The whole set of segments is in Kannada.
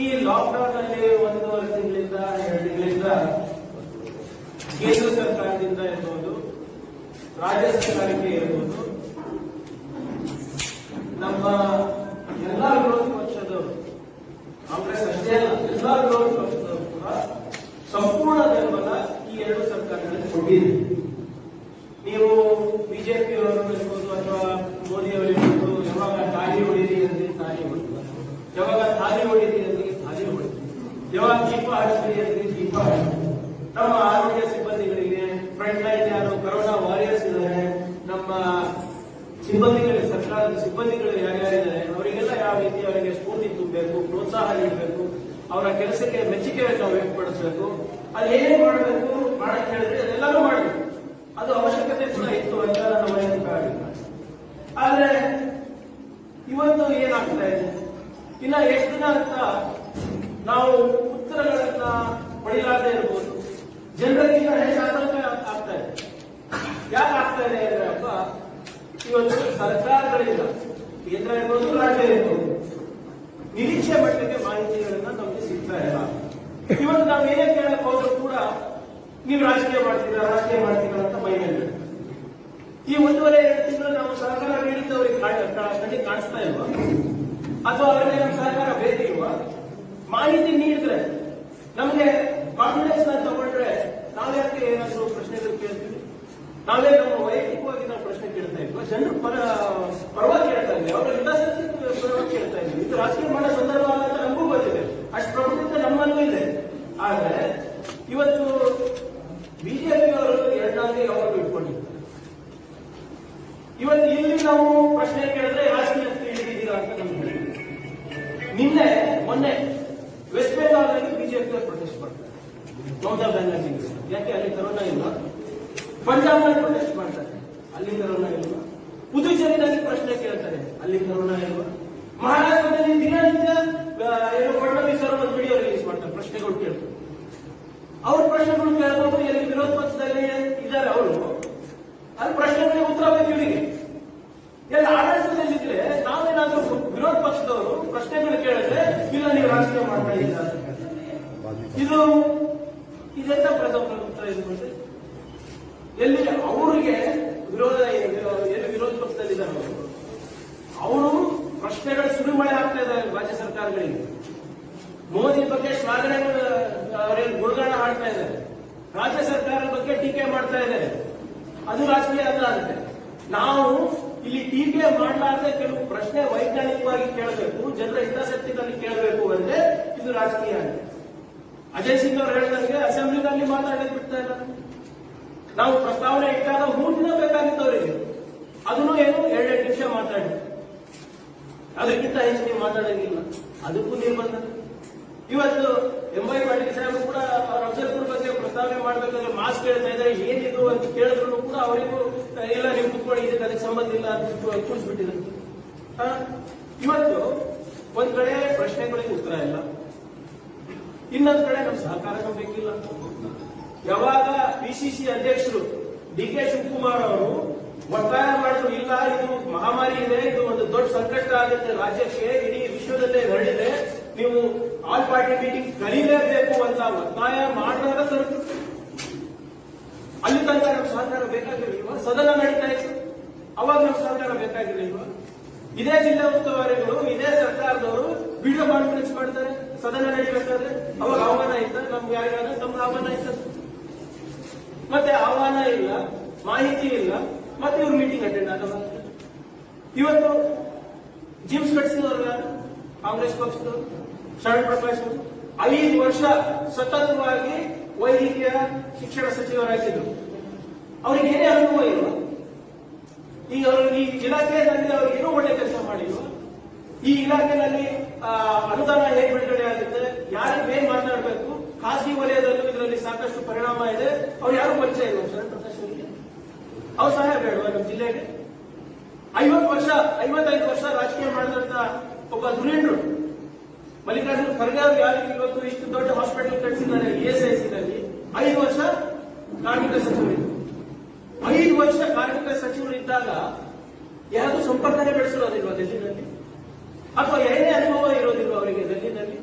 ಈ ಲಾಕ್ಡೌನ್ ಅಲ್ಲಿ 1.5 ತಿಂಗಳಿಂದ 2 ತಿಂಗಳಿಂದ ಕೇಂದ್ರ ಸರ್ಕಾರದಿಂದ ಇರಬಹುದು, ರಾಜ್ಯ ಸರ್ಕಾರಕ್ಕೆ ಇರಬಹುದು, ನಮ್ಮ ಎಲ್ಲಾ ವಿರೋಧ ಪಕ್ಷದವರು, ಕಾಂಗ್ರೆಸ್ ಅಷ್ಟೇ ಅಲ್ಲ, ಎಲ್ಲಾ ವಿರೋಧ ಪಕ್ಷದವರು ಕೂಡ ಸಂಪೂರ್ಣ ಬೆಂಬಲ ಈ ಎರಡು ಸರ್ಕಾರಗಳಿಗೆ ಕೊಟ್ಟಿದೆ. ನೀವು ಬಿಜೆಪಿಯವರು ಇರ್ಬೋದು ಅಥವಾ ಮೋದಿ ಅವರು ಇರ್ಬೋದು, ಯಾವಾಗ ತಾಲಿ ಹೊಡೀರಿ ಅಂದ್ರೆ ತಾಲಿ ಹೊಡಿತಾರೆ, ಯಾವಾಗ ತಾಲಿ ಹೊಡೀರಿ ಅಂದ್ರೆ ತಾಲಿ ಹೊಡಿತಾರೆ, ಯಾವಾಗ ದೀಪ ಹಚ್ಚಿರಿ ಅಂದ್ರೆ ದೀಪ ಹಚ್ಚಿರಿ. ನಮ್ಮ ಆರೋಗ್ಯ ಸಿಬ್ಬಂದಿಗಳಿಗೆ, ಫ್ರಂಟ್ ಲೈನ್ ಯಾರು ಕರೋನಾ ವಾರಿಯರ್ಸ್ ಇದ್ದಾರೆ, ನಮ್ಮ ಸಿಬ್ಬಂದಿಗಳಿಗೆ, ಸರ್ಕಾರದ ಸಿಬ್ಬಂದಿಗಳು ಯಾರ್ಯಾರಿದ್ದಾರೆ ಅವರಿಗೆಲ್ಲ ಯಾವ ರೀತಿ ಅವರಿಗೆ ಸ್ಫೂರ್ತಿ ತುಂಬಬೇಕು, ಪ್ರೋತ್ಸಾಹ ನೀಡಬೇಕು, ಅವರ ಕೆಲಸಕ್ಕೆ ಮೆಚ್ಚುಗೆ ನಾವು ವ್ಯಕ್ತಪಡಿಸಬೇಕು. ಅದು ಏನೇನು ಮಾಡಬೇಕು ಮಾಡಕ್ಕೆ ಹೇಳಿದ್ರೆ ಅದೆಲ್ಲರೂ ಮಾಡಬೇಕು. ಅದು ಅವಶ್ಯಕತೆ ಕೂಡ ಇತ್ತು ಅಂತ ನಮ್ಮ ಅಭಿಪ್ರಾಯ. ಆದ್ರೆ ಇವತ್ತು ಏನಾಗ್ತಾ ಇದೆ, ಇನ್ನ ಎಷ್ಟು ದಿನ ಅಂತ ನಾವು ಉತ್ತರಗಳನ್ನ ಪಡೆಯಲಾಗದೆ ಇರಬಹುದು. ಜನರಿಗೆ ಈಗ ಹೆಚ್ಚು ಆತಂಕ ಆಗ್ತಾ ಇದೆ. ಯಾಕೆ ಆಗ್ತಾ ಇದೆ ಅಂದ್ರೆ ಇವತ್ತು ಸರ್ಕಾರಗಳಿಂದ, ಕೇಂದ್ರ ಇರ್ಬೋದು ರಾಜ್ಯ ಇರ್ಬೋದು, ನಿರೀಕ್ಷೆ ಮಟ್ಟಕ್ಕೆ ಮಾಹಿತಿಗಳನ್ನ ನಮಗೆ ಸಿಗ್ತಾ ಇಲ್ಲ. ಇವತ್ತು ನಾವು ಏನೇ ಕೇಳಕ್ ಹೋದ್ರು ಕೂಡ ನೀವು ರಾಜಕೀಯ ಮಾಡ್ತೀರಾ ಅಂತ ಮೈಮೇಲೆ ಈ 1.5-2 ತಿಂಗಳು ನಾವು ಸಹಕಾರ ನೀಡಿದ್ದವರಿಗೆ ಕಣ್ಣಿಗೆ ಕಾಣಿಸ್ತಾ ಇಲ್ವಾ, ಅಥವಾ ಅವರಿಗೆ ನಮ್ಮ ಸಹಕಾರ ಬೇಕಿಲ್ವಾ? ಮಾಹಿತಿ ನೀಡಿದ್ರೆ ನಮಗೆ ಕಾನ್ಫಿಡೆನ್ಸ್ ನ ತಗೊಂಡ್ರೆ ನಾವ್ಯಾಕೆ ಏನಾದ್ರು ಪ್ರಶ್ನೆಗಳು ಕೇಳ್ತೀವಿ? ನಾವೇ ನಮ್ಮ ವೈಯಕ್ತಿಕವಾಗಿ ನಾವು ಪ್ರಶ್ನೆ ಕೇಳ್ತಾ ಇದ್ವಿ, ಜನರು ಪರವಾಗಿ ಕೇಳ್ತಾ ಇದ್ವಿ, ಅವರ ಹಿತಾಸಕ್ತಿ ಪರವಾಗಿ ಕೇಳ್ತಾ ಇದ್ವಿ. ಇದು ರಾಜಕೀಯ ಮಾಡೋ ಸಂದರ್ಭ ಅಂತ ನಮಗೂ ಗೊತ್ತಿದೆ, ಅಷ್ಟು ಪ್ರಬುದ್ಧತೆ ನಮ್ಮಲ್ಲೂ ಇದೆ. ಆದರೆ ಇವತ್ತು ಬಿಜೆಪಿಯವರು ಎರಡನಾಗಿ ಅವರು ಇಟ್ಕೊಂಡಿದ್ದಾರೆ. ಇವತ್ತು ಇಲ್ಲಿ ನಾವು ಪ್ರಶ್ನೆ ಕೇಳಿದ್ರೆ ರಾಜಕೀಯ ತಿಳಿದಿದ್ದೀರಾ ಅಂತ ನಮ್ಗೆ ಮೊನ್ನೆ ವೆಸ್ಟ್ ಬೆಂಗಾಲ್ನಲ್ಲಿ ಬಿಜೆಪಿಯವರು ಪ್ರೊಟೆಸ್ಟ್ ಮಾಡ್ತಾರೆ, ಮಮತಾ ಬ್ಯಾನರ್ಜಿ. ಯಾಕೆ ಅಲ್ಲಿ ಕರೋನಾ ಇಲ್ಲ? ಪಂಜಾಬ್ನಲ್ಲಿ ಪ್ರೊಟೆಸ್ಟ್ ಮಾಡ್ತಾರೆ, ಅಲ್ಲಿ ಕರೋನಾ ಇಲ್ವಾ? ಪುದುಚೇರಿನಲ್ಲಿ ಪ್ರಶ್ನೆ ಕೇಳ್ತಾರೆ, ಅಲ್ಲಿ ಕರೋನಾ ಇಲ್ವಾ? ಮಹಾರಾಷ್ಟ್ರದಲ್ಲಿ ದಿನನಿತ್ಯ ಫಡ್ನವೀಸ್ ಅವರು ಒಂದು ವಿಡಿಯೋ ರಿಲೀಸ್ ಮಾಡ್ತಾರೆ, ಪ್ರಶ್ನೆಗಳು ಕೇಳ್ತಾರೆ. ಅವ್ರ ಪ್ರಶ್ನೆಗಳು ಕೇಳಬಹುದು, ಎಲ್ಲಿ ವಿರೋಧ ಪಕ್ಷದಲ್ಲಿ ಇದ್ದಾರೆ ಅವರು, ಅಲ್ಲಿ ಪ್ರಶ್ನೆಗಳಿಗೆ ಉತ್ತರ ಬೇಕು ಇವರಿಗೆ. ಎಲ್ಲ ಆಡಳಿತದಲ್ಲಿದ್ರೆ ನಾವೇನಾದ್ರೂ ವಿರೋಧ ಪಕ್ಷದವರು ಪ್ರಶ್ನೆಗಳು ಕೇಳಿದ್ರೆ ಇಲ್ಲ ನೀವು ರಾಜಕೀಯ ಮಾಡ್ತಾ ಇಲ್ಲ, ಇದೆಂತ ಉತ್ತರ ಇದು? ಎಲ್ಲಿ ಅವರಿಗೆ ಎಲ್ಲಿ ವಿರೋಧ ಪಕ್ಷದಲ್ಲಿದ್ದಾರೆ ಅವರು ಪ್ರಶ್ನೆಗಳು ಸುರಿಮಳೆ ಆಗ್ತಾ ಇದ್ದಾರೆ ರಾಜ್ಯ ಸರ್ಕಾರಗಳಿಗೆ. ಮೋದಿ ಬಗ್ಗೆ ಶ್ಲಾಘನೆ ಗುಣಗಾನ ಹಾಡ್ತಾ ಇದ್ದಾರೆ, ರಾಜ್ಯ ಸರ್ಕಾರದ ಬಗ್ಗೆ ಟೀಕೆ ಮಾಡ್ತಾ ಇದ್ದಾರೆ. ಅದು ರಾಜಕೀಯ ಅಲ್ಲ ಅಂತೆ. ನಾವು ಇಲ್ಲಿ ಟೀಕೆ ಮಾಡಲಾರದೆ ಕೆಲವು ಪ್ರಶ್ನೆ ವೈಜ್ಞಾನಿಕವಾಗಿ ಕೇಳಬೇಕು, ಜನರ ಹಿತಾಸಕ್ತಿಗಾಗಿ ಕೇಳಬೇಕು ಅಂದ್ರೆ ಇದು ರಾಜಕೀಯ ಅಂತೆ. ಅಜಯ್ ಸಿಂಗ್ ಅವರು ಹೇಳಿದಂಗೆ ಅಸೆಂಬ್ಲಿನಲ್ಲಿ ಮಾತಾಡೋದು ಬಿಡ್ತಾ ಇಲ್ಲ. ನಾವು ಪ್ರಸ್ತಾವನೆ ಇಟ್ಟಾಗ 3 ದಿನ ಬೇಕಾಗಿತ್ತು ಅವರಿಗೆ, ಅದನ್ನು ಏನು 2 ನಿಮಿಷ ಮಾತಾಡಿ, ಅದಕ್ಕಿಂತ ಹೆಚ್ಚು ನೀವು ಮಾತಾಡೋಂಗಿಲ್ಲ, ಅದಕ್ಕೂ ನಿರ್ಬಂಧ. ಇವತ್ತು ಎಂಬೈ ಪಾಟೀಲ್ ಸಾಹೇಬರು ಕೂಡ ಅವರ ಅಫಜಲ್ಪುರ್ ಬಗ್ಗೆ ಪ್ರಸ್ತಾವನೆ ಮಾಡಬೇಕಾದ್ರೆ ಮಾಸ್ಕ್ ಕೇಳ್ತಾ ಇದ್ದಾರೆ, ಏನಿದು ಅಂತ ಕೇಳಿದ್ರು ಕೂಡ ಅವರಿಗೂ ಇಲ್ಲ ನೀವು ಕುತ್ಕೊಂಡು ಇದಕ್ಕೆ ಅದಕ್ಕೆ ಸಂಬಂಧ ಇಲ್ಲ ಅಂತ ಕೂರಿಸ್ಬಿಟ್ಟಿದ್ರು. ಇವತ್ತು ಒಂದ್ ಕಡೆ ಪ್ರಶ್ನೆಗಳಿಗೆ ಉತ್ತರ ಇಲ್ಲ, ಇನ್ನೊಂದ್ ಕಡೆ ನಮ್ಮ ಸಹಕಾರನೂ ಬೇಕಿಲ್ಲ. ಯಾವಾಗ ಪಿಸಿಸಿ ಅಧ್ಯಕ್ಷರು ಡಿ.ಕೆ. ಶಿವಕುಮಾರ್ ಅವರು ಒತ್ತಾಯ ಮಾಡಿದ್ರು, ಇಲ್ಲ ಇದು ಮಹಾಮಾರಿ ಇದೆ, ಇದು ಒಂದು ದೊಡ್ಡ ಸಂಕಷ್ಟ ಆಗುತ್ತೆ ರಾಜ್ಯಕ್ಕೆ, ಇಡೀ ವಿಶ್ವದಲ್ಲೇ ಹರಡಿದೆ, ನೀವು ಆಲ್ ಪಾರ್ಟಿ ಮೀಟಿಂಗ್ ಕರೀಲೇಬೇಕು ಅಂತ ಒತ್ತಾಯ ಮಾಡಿದಾಗ ತರಬೇಕು. ಅಲ್ಲಿ ತನಕ ನಮ್ಮ ಸಹಕಾರ ಬೇಕಾಗಿರ್ಲಿಲ್ವಾ? ಸದನ ನಡೀತಾ ಇತ್ತು, ಅವಾಗ ನಮ್ಮ ಸಹಕಾರ ಬೇಕಾಗಿರ್ಲಿಲ್ವಾ? ಇದೇ ಜಿಲ್ಲಾ ಉಸ್ತುವಾರಿಗಳು, ಇದೇ ಸರ್ಕಾರದವರು ವಿಡಿಯೋ ಕಾನ್ಫರೆನ್ಸ್ ಮಾಡ್ತಾರೆ ಸದನ ನಡೀಬೇಕಾದ್ರೆ, ಅವಾಗ ಆಹ್ವಾನ ಇತ್ತ? ನಮ್ಗೆ ಯಾರಿಗಾದ್ರೆ ನಮ್ಗೆ ಆಹ್ವಾನ ಇತ್ತ? ಮತ್ತೆ ಆಹ್ವಾನ ಇಲ್ಲ, ಮಾಹಿತಿ ಇಲ್ಲ, ಮತ್ತೆ ಇವ್ರು ಮೀಟಿಂಗ್ ಅಟೆಂಡ್ ಆಗಲ್ಲ. ಇವತ್ತು ಜಿಮ್ಸ್ ಕಟ್ಟಿಸಿದವರು ಯಾರು? ಕಾಂಗ್ರೆಸ್ ಪಕ್ಷದವರು, ಶರಣ್ ಪ್ರಕಾಶ್ ಅವರು 5 ವರ್ಷ ಸತತವಾಗಿ ವೈದ್ಯಕೀಯ ಶಿಕ್ಷಣ ಸಚಿವರಾಗಿದ್ದರು. ಅವ್ರಿಗೆ ಏನೇ ಅನುಭವ ಇಲ್ವಾ? ಈಗ ಅವರು ಈ ಇಲಾಖೆಯಲ್ಲಿ ಅವ್ರಿಗೆ ಏನೋ ಒಳ್ಳೆ ಕೆಲಸ ಮಾಡಿಲ್ವಾ? ಈ ಇಲಾಖೆಯಲ್ಲಿ ಅನುದಾನ ಹೇಗೆ ಬಿಡುಗಡೆ ಆಗುತ್ತೆ, ಯಾರಿಗೆ ಏನ್ ಮಾತನಾಡಬೇಕು, ಖಾಸಗಿ ವಲಯದಲ್ಲೂ ಇದರಲ್ಲಿ ಸಾಕಷ್ಟು ಪರಿಣಾಮ ಇದೆ. ಅವ್ರು ಯಾರು ಪರಿಚಯ ಇಲ್ಲ ಶರಣ್ ಪ್ರಕಾಶ್ ಅವರಿಗೆ? ಅವ್ರು ಸಹಾಯ ಬೇಡವಾ ನಮ್ಮ ಜಿಲ್ಲೆಗೆ? 55 ವರ್ಷ ರಾಜಕೀಯ ಮಾಡಿದಂತ ಒಬ್ಬ ಧುರೀಣರು ಮಲ್ಲಿಕಾರ್ಜುನ ಖರ್ಗೆ ಅವರು ಯಾರಿಗೆ ಇವತ್ತು ಇಷ್ಟು ದೊಡ್ಡ ಹಾಸ್ಪಿಟಲ್ ಕಟ್ಟಿಸಿದ್ದಾರೆ ESIC-ನಲ್ಲಿ, 5 ವರ್ಷ ಕಾರ್ಮಿಕ ಸಚಿವರು. 5 ವರ್ಷ ಕಾರ್ಮಿಕ ಸಚಿವರು ಇದ್ದಾಗ ಯಾರು ಸಂಪರ್ಕನೇ ಬೆಳೆಸಿರೋದಿಲ್ವಾ ಡೆಲ್ಲಿನಲ್ಲಿ? ಅಥವಾ ಏನೇ ಅನುಭವ ಇರೋದಿಲ್ಲ ಅವರಿಗೆ ಡೆಲ್ಲಿನಲ್ಲಿ?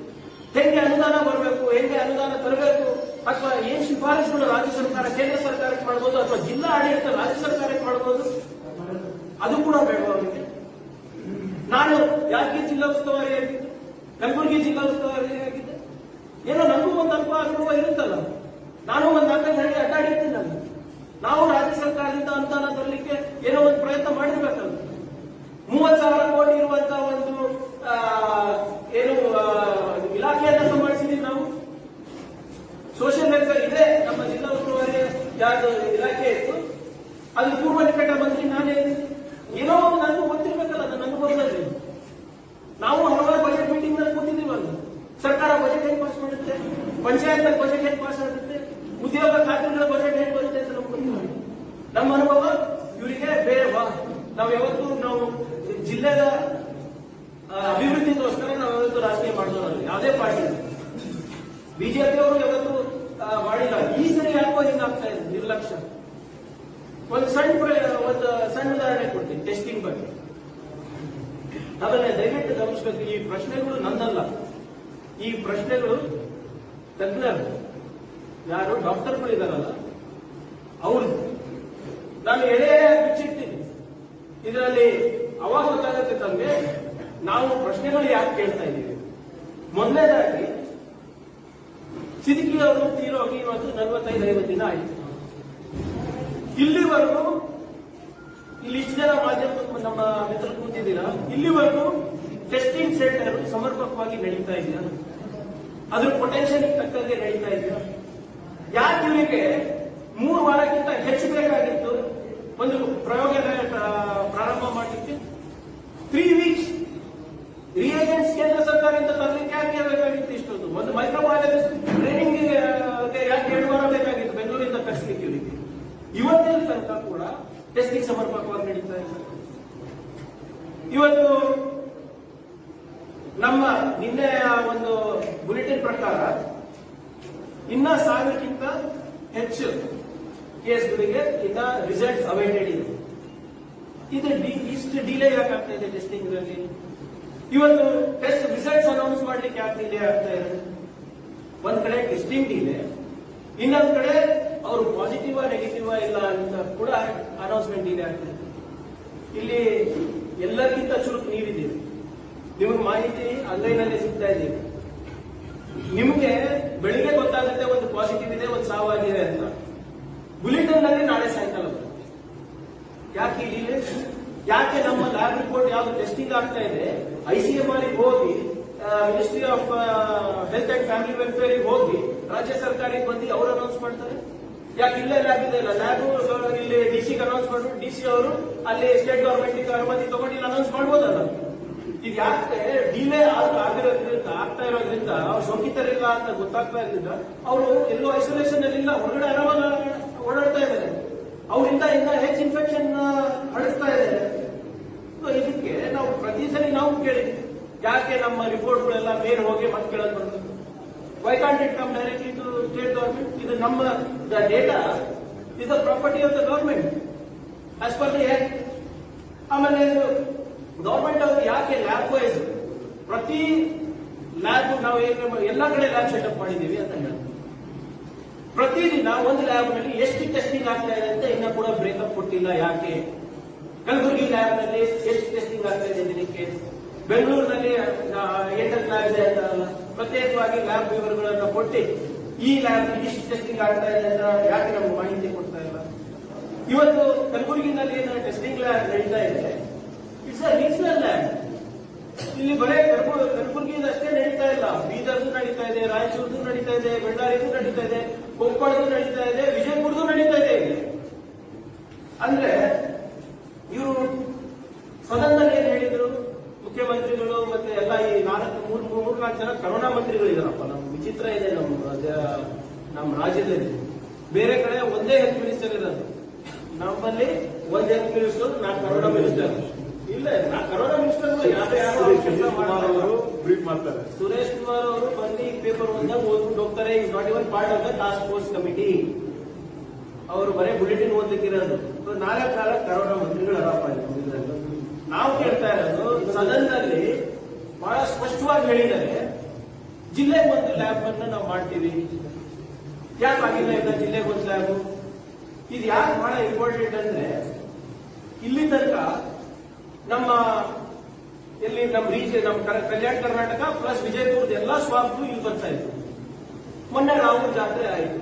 ಹೆಂಗೆ ಅನುದಾನ ಬರಬೇಕು, ಹೆಂಗೆ ಅನುದಾನ ತರಬೇಕು, ಅಥವಾ ಏನ್ ಶಿಫಾರಸುಗಳು ರಾಜ್ಯ ಸರ್ಕಾರ ಕೇಂದ್ರ ಸರ್ಕಾರಕ್ಕೆ ಮಾಡಬಹುದು, ಅಥವಾ ಜಿಲ್ಲಾ ಆಡಳಿತ ರಾಜ್ಯ ಸರ್ಕಾರಕ್ಕೆ ಮಾಡಬಹುದು, ಅದು ಕೂಡ ಬೇಡ ಅವರಿಗೆ. ನಾನು ಯಾದಗಿರಿ ಜಿಲ್ಲಾ ಉಸ್ತುವಾರಿ ಆಗಿದ್ದೆ, ಕಲಬುರಗಿ ಜಿಲ್ಲಾ ಉಸ್ತುವಾರಿ ಆಗಿದ್ದೆ, ಏನೋ ನಮಗೂ ಒಂದು ಅನುಭವ ಇರುತ್ತಲ್ಲ. ನಾನು ಒಂದು 4 ಹಳ್ಳಿ ಅಡ್ಡಾಡಿರ್ತೀನಲ್ಲ. ನಾವು ರಾಜ್ಯ ಸರ್ಕಾರದಿಂದ ಅನುದಾನ ತರಲಿಕ್ಕೆ ಏನೋ ಒಂದು ಪ್ರಯತ್ನ ಮಾಡಿರ್ಬೇಕಲ್ಲ. 30,000 ಕೋಟಿ ಇರುವಂತಹ ಒಂದು ಏನು ಇಲಾಖೆಯನ್ನ ಸಂಭಾಳಿಸಿದೀವಿ ನಾವು. ಸೋಷಿಯಲ್ ವೆಲ್ಫೇರ್ ಇದೆ ನಮ್ಮ ಜಿಲ್ಲಾ ಉಸ್ತುವಾರಿ ಯಾವ್ದು ಇಲಾಖೆ ಇತ್ತು, ಅದು ಪೂರ್ವ ನಿಕಟ ಮಂತ್ರಿ ನಾನೇ. ಏನೋ ಒಂದು ನನಗೂ ಗೊತ್ತಿರ್ಬೇಕಲ್ಲ ನನ್ನ ಅನುಭವದಲ್ಲಿ. ನಾವು ಹಲವಾರು ಬಜೆಟ್ ಮೀಟಿಂಗ್ ನಲ್ಲಿ ಕೂತಿದ್ದೀವಲ್ಲ. ಸರ್ಕಾರ ಬಜೆಟ್ ಹೇಗೆ ಪಾಸ್ ಮಾಡುತ್ತೆ, ಪಂಚಾಯತ್ ಬಜೆಟ್ ಹೇಗೆ ಪಾಸ್ ಆಗುತ್ತೆ, ಉದ್ಯೋಗ ಖಾತೆಗಳ ಬಜೆಟ್ ಹೇಗೆ ಬರುತ್ತೆ ಅಂತ ನಮ್ಗೆ ಗೊತ್ತಿಲ್ಲ. ನಮ್ಮ ಅನುಭವ ಇವರಿಗೆ ಬೇಡವಾ? ನಾವು ಯಾವತ್ತೂ ನಾವು ಜಿಲ್ಲೆಯ ಅಭಿವೃದ್ಧಿಗೋಸ್ಕರ ನಾವು ಯಾವತ್ತೂ ರಾಜಕೀಯ ಮಾಡಿದವರು ಯಾವುದೇ ಪಾರ್ಟಿ. ಬಿಜೆಪಿ ಅವರು ಯಾವತ್ತೂ ಮಾಡಿಲ್ಲ. ಈ ಸರಿ ಯಾಕೋ ಹಿಂಗಾಗ್ತಾ ಇದೆ ನಿರ್ಲಕ್ಷ್ಯ. ಒಂದು ಸಣ್ಣ ಉದಾಹರಣೆ ಕೊಡ್ತೀನಿ ಟೆಸ್ಟಿಂಗ್ ಬಗ್ಗೆ. ಅದನ್ನ ದಯವಿಟ್ಟು ಗಮನಿಸಬೇಕು. ಈ ಪ್ರಶ್ನೆಗಳು ನನ್ನಲ್ಲ, ಈ ಪ್ರಶ್ನೆಗಳು ತಜ್ಞರು ಯಾರು ಡಾಕ್ಟರ್ಗಳು ಇದಾರಲ್ಲ ಅವರು. ನಾನು ಎಳೆ ಬಿಚ್ಚಿಡ್ತೀನಿ ಇದರಲ್ಲಿ. ಅವಾಗ ಗೊತ್ತಾಗುತ್ತೆ ತಮಗೆ ನಾವು ಪ್ರಶ್ನೆಗಳು ಯಾಕೆ ಕೇಳ್ತಾ ಇದ್ದೀವಿ. ಮೊದಲನೇದಾಗಿ ಸಿದ್ದಿಕಿ ಅವರು ತೀರೋಗಿ ಇವತ್ತು 45-50 ದಿನ ಆಯಿತು. ಇಲ್ಲಿವರೆಗೂ ಇಲ್ಲಿ ಇಷ್ಟು ಜನ ಮಾಧ್ಯಮ ನಮ್ಮ ಮಿತ್ರರು ಕೂತಿದ್ದೀರಾ, ಇಲ್ಲಿವರೆಗೂ ಟೆಸ್ಟಿಂಗ್ ಸೆಂಟರ್ ಸಮರ್ಪಕವಾಗಿ ನಡೀತಾ ಇದೆಯಾ? ಅದ್ರ ಪೊಟೆನ್ಶಿಯಲ್ ತಕ್ಕಂತೆ ನಡೀತಾ ಇದೆಯಾ? ಯಾಕೆ ಇವರಿಗೆ 3 ವಾರಕ್ಕಿಂತ ಹೆಚ್ಚು ಬೇಕಾಗಿತ್ತು ಒಂದು ಪ್ರಯೋಗಾಲಯ ಪ್ರಾರಂಭ ಮಾಡಲಿಕ್ಕೆ? 3 ವೀಕ್ಸ್ ರಿಯೇಜೆಂಟ್ಸ್ ಕೇಂದ್ರ ಸರ್ಕಾರದಿಂದ ತರಲಿಕ್ಕೆ ಯಾಕೆ ಬೇಕಾಗಿತ್ತು ಇಷ್ಟೊಂದು? ಒಂದು ಮೈಕ್ರೋಬಯಾಲಜಿಸ್ಟ್ ಟ್ರೈನಿಂಗ್ ಯಾಕೆ 2 ವಾರ ಬೇಕಾಗಿತ್ತು ಬೆಂಗಳೂರಿಂದ ಕಳಿಸ್ಲಿಕ್ಕೆ ಇವರಿಗೆ? ಇವತ್ತಿನ ತನಕ ಕೂಡ ಟೆಸ್ಟಿಂಗ್ ಸಮರ್ಪಕವಾಗಿ ನಡೀತಾ ಇದೆ. ಇವತ್ತು ನಮ್ಮ ನಿನ್ನೆ ಒಂದು ಬುಲೆಟಿನ್ ಪ್ರಕಾರ ಇನ್ನ 1000ಕ್ಕಿಂತ ಹೆಚ್ಚು ಕೇಸ್ಗಳಿಗೆ ಇನ್ನ ರಿಸಲ್ಟ್ಸ್ ಅವೈಟೆಡ್ ಇದೆ. ಇದು ಇಷ್ಟು ಡಿಲೇ ಯಾಕಾಗ್ತಾ ಇದೆ ಟೆಸ್ಟಿಂಗ್ ನಲ್ಲಿ? ಇವತ್ತು ಟೆಸ್ಟ್ ರಿಸಲ್ಟ್ಸ್ ಅನೌನ್ಸ್ ಮಾಡ್ಲಿಕ್ಕೆ ಯಾಕೆ ಡಿಲೇ ಆಗ್ತಾ ಇದೆ? ಒಂದ್ ಕಡೆ ಟೆಸ್ಟಿಂಗ್ ಡಿಲೇ, ಇನ್ನೊಂದ್ ಕಡೆ ಅವರು ಪಾಸಿಟಿವ್ ನೆಗೆಟಿವ್ ಇಲ್ಲ ಅಂತ ಕೂಡ ಅನೌನ್ಸ್ಮೆಂಟ್ ಡಿಲೇ ಆಗ್ತಾ ಇದೆ. ಇಲ್ಲಿ ಎಲ್ಲರಿಗಿಂತ ಚುರುಕು ನೀವಿದ್ದೀರಿ, ನಿಮಗೆ ಮಾಹಿತಿ ಆನ್ಲೈನ್ ಅಲ್ಲೇ ಸಿಗ್ತಾ ಇದ್ದೀವಿ. ನಿಮ್ಗೆ ಬೆಳಿಗ್ಗೆ ಗೊತ್ತಾಗುತ್ತೆ ಒಂದು ಪಾಸಿಟಿವ್ ಇದೆ, ಒಂದು ಸಾವಾಗಿದೆ ಅಂತ. ಬುಲೆಟಿನ್ ನಲ್ಲಿ ನಾಳೆ ಸಾಯಂಕಾಲ ಬರುತ್ತೆ. ಯಾಕೆ ಡಿಲೇ? ಯಾಕೆ ನಮ್ಮ ಲ್ಯಾಬ್ ರಿಪೋರ್ಟ್ ಯಾವ್ದು ಟೆಸ್ಟಿಂಗ್ ಆಗ್ತಾ ಇದೆ ICMR ಹೋಗಿ ministry of health and family welfare ಹೋಗಿ ರಾಜ್ಯ ಸರ್ಕಾರಕ್ಕೆ ಬಂದು ಅವರು ಅನೌನ್ಸ್ ಮಾಡ್ತಾರೆ? ಯಾಕೆ ಇಲ್ಲೇ ಲ್ಯಾಬ್ ಇದೆ ಇಲ್ಲ, ಲ್ಯಾಬ್ ಇಲ್ಲಿ DC ಅನೌನ್ಸ್ ಮಾಡ್ಬಿಟ್ಟು DC ಅವರು ಅಲ್ಲಿ ಸ್ಟೇಟ್ ಗವರ್ಮೆಂಟ್ ಅನುಮತಿ ತಗೊಂಡು ಇಲ್ಲಿ ಅನೌನ್ಸ್ ಮಾಡ್ಬೋದಲ್ಲ? ಇದು ಯಾಕೆ ಡಿಲೇ ಆಗಿರೋದ್ರಿಂದ ಆಗ್ತಾ ಇರೋದ್ರಿಂದ ಅವ್ರು ಸೋಂಕಿತರಿಲ್ಲ ಅಂತ ಗೊತ್ತಾಗ್ತಾ ಇದ್ರಿಂದ ಅವರು ಎಲ್ಲೋ ಐಸೋಲೇಷನ್ ಅಲ್ಲಿ ಇಲ್ಲ, ಹೊರಗಡೆ ಆರಾಮಾಗಿ ಓಡಾಡ್ತಾ ಇದ್ದಾರೆ. ಅವರಿಂದ ಇನ್ನ ಹೆಚ್ಚು ಇನ್ಫೆಕ್ಷನ್ ಹರಡಿಸ್ತಾ ಇದ್ದಾರೆ. ಇದಕ್ಕೆ ನಾವು ಪ್ರತಿ ಸರಿ ನಾವು ಕೇಳಿದ್ವಿ, ಯಾಕೆ ನಮ್ಮ ರಿಪೋರ್ಟ್ಗಳೆಲ್ಲ ಮೇಲೆ ಹೋಗಿ ಮತ್ತೆ ಕೇಳೋದು ಬರಬೇಕು? Why can't it come directly to state government? ಇದು ನಮ್ಮ data is the property of the government as per the act. ಆಮೇಲೆ ಗವರ್ಮೆಂಟ್ ಅವರು ಯಾಕೆ ಲ್ಯಾಬ್ ವೈಸ್ ಪ್ರತಿ ಲ್ಯಾಬ್ ನಾವು ಎಲ್ಲಾ ಕಡೆ ಲ್ಯಾಬ್ ಸೆಟಪ್ ಮಾಡಿದೀವಿ ಅಂತ ಹೇಳ್ತೀವಿ. ಪ್ರತಿದಿನ ಒಂದು ಲ್ಯಾಬ್ ನಲ್ಲಿ ಎಷ್ಟು ಟೆಸ್ಟಿಂಗ್ ಆಗ್ತಾ ಇದೆ ಅಂತ ಇನ್ನ ಕೂಡ ಬ್ರೇಕಪ್ ಕೊಟ್ಟಿಲ್ಲ. ಯಾಕೆ? ಕಲಬುರಗಿ ಲ್ಯಾಬ್ ನಲ್ಲಿ ಎಷ್ಟು ಟೆಸ್ಟಿಂಗ್ ಆಗ್ತಾ ಇದೆ ದಿನಕ್ಕೆ, ಬೆಂಗಳೂರಿನಲ್ಲಿ 8 ಲ್ಯಾಬ್ ಇದೆ ಅಂತ ಪ್ರತ್ಯೇಕವಾಗಿ ಲ್ಯಾಬ್ ವಿವರಗಳನ್ನು ಕೊಟ್ಟು ಈ ಲ್ಯಾಬ್ ಇಷ್ಟು ಟೆಸ್ಟಿಂಗ್ ಆಗ್ತಾ ಇದೆ ಅಂತ ಯಾಕೆ ನಮ್ಗೆ ಮಾಹಿತಿ ಕೊಡ್ತಾ ಇಲ್ಲ? ಇವತ್ತು ಕಲಬುರಗಿನಲ್ಲಿ ಏನು ಟೆಸ್ಟಿಂಗ್ ಲ್ಯಾಬ್ ನಡೀತಾ ಇದೆ, ಇಟ್ಸ್ ಅ ರೀಜನಲ್ ಲ್ಯಾಬ್. ಇಲ್ಲಿ ಬರೇ ಕಲಬುರಗಿಯಿಂದ ಅಷ್ಟೇ ನಡೀತಾ ಇಲ್ಲ, ಬೀದರ್ದು ನಡೀತಾ ಇದೆ, ರಾಯಚೂರ್ದು ನಡೀತಾ ಇದೆ, ಬಳ್ಳಾರಿದು ನಡೀತಾ ಇದೆ, ಕೊಪ್ಪಳದು ನಡೀತಾ ಇದೆ, ವಿಜಯಪುರದು ನಡೀತಾ ಇದೆ. ಇಲ್ಲಿ ಅಂದ್ರೆ ಇವರು ಸದನದಲ್ಲಿ ಏನ್ ಹೇಳಿದ್ರು ಮುಖ್ಯಮಂತ್ರಿಗಳು ಮತ್ತೆ ಎಲ್ಲ ಈ 3-4 ಜನ ಕರೋನಾ ಮಂತ್ರಿಗಳು ಇದಾರಪ್ಪ. ನಮ್ ವಿಚಿತ್ರ ಇದೆ ನಮ್ಮ ರಾಜ್ಯದಲ್ಲಿ. ಬೇರೆ ಕಡೆ ಒಂದೇ ಹೆಲ್ತ್ ಮಿನಿಸ್ಟರ್ ಇರೋದು, ನಮ್ಮಲ್ಲಿ ಒಂದ್ ಹೆಲ್ತ್ ಮಿನಿಸ್ಟರ್, 4 ಕರೋನಾ ಮಿನಿಸ್ಟರ್. ಇಲ್ಲ, ನಾ ಕರೋನಾ ಮಿನಿಸ್ಟರ್ ಯಾರು ಕೆಲಸ ಮಾಡ್ತಾರೆ. ಸುರೇಶ್ ಕುಮಾರ್ ಅವರು ಬಂದು ಪೇಪರ್ ಒಂದಾಗ ಓದ್ಬಿಟ್ಟು ಹೋಗ್ತಾರೆ. Is not even part of the task force committee. ಅವರು ಬರೀ ಬುಲೆಟಿನ್ ಓದಲಿಕ್ಕಿರೋದು. 4 ಕರೋನಾ ಮಂತ್ರಿಗಳು ಅರಪ್ಪ. ನಾವು ಕೇಳ್ತಾ ಇರೋದು ಸದನದಲ್ಲಿ ಬಹಳ ಸ್ಪಷ್ಟವಾಗಿ ಹೇಳಿದ್ದಾರೆ, ಜಿಲ್ಲೆಗೆ ಒಂದು ಲ್ಯಾಬ್ ಅನ್ನು ನಾವು ಮಾಡ್ತೀವಿ. ಯಾಕೆ ಆಗಿಲ್ಲ ಇಲ್ಲ ಜಿಲ್ಲೆಗೆ ಒಂದು ಲ್ಯಾಬ್? ಇದು ಯಾಕೆ ಬಹಳ ಇಂಪಾರ್ಟೆಂಟ್ ಅಂದ್ರೆ, ಇಲ್ಲಿ ತನಕ ನಮ್ಮ ರೀಜನ್, ನಮ್ಮ ಕಲ್ಯಾಣ ಕರ್ನಾಟಕ ಪ್ಲಸ್ ವಿಜಯಪುರದ ಎಲ್ಲಾ ಸ್ವಾಬ್ಗಳು ಇಲ್ಲಿ ಬರ್ತಾ ಇತ್ತು. ಮೊನ್ನೆ ರಾಹುಲ್ ಜಾತ್ರೆ ಆಯಿತು,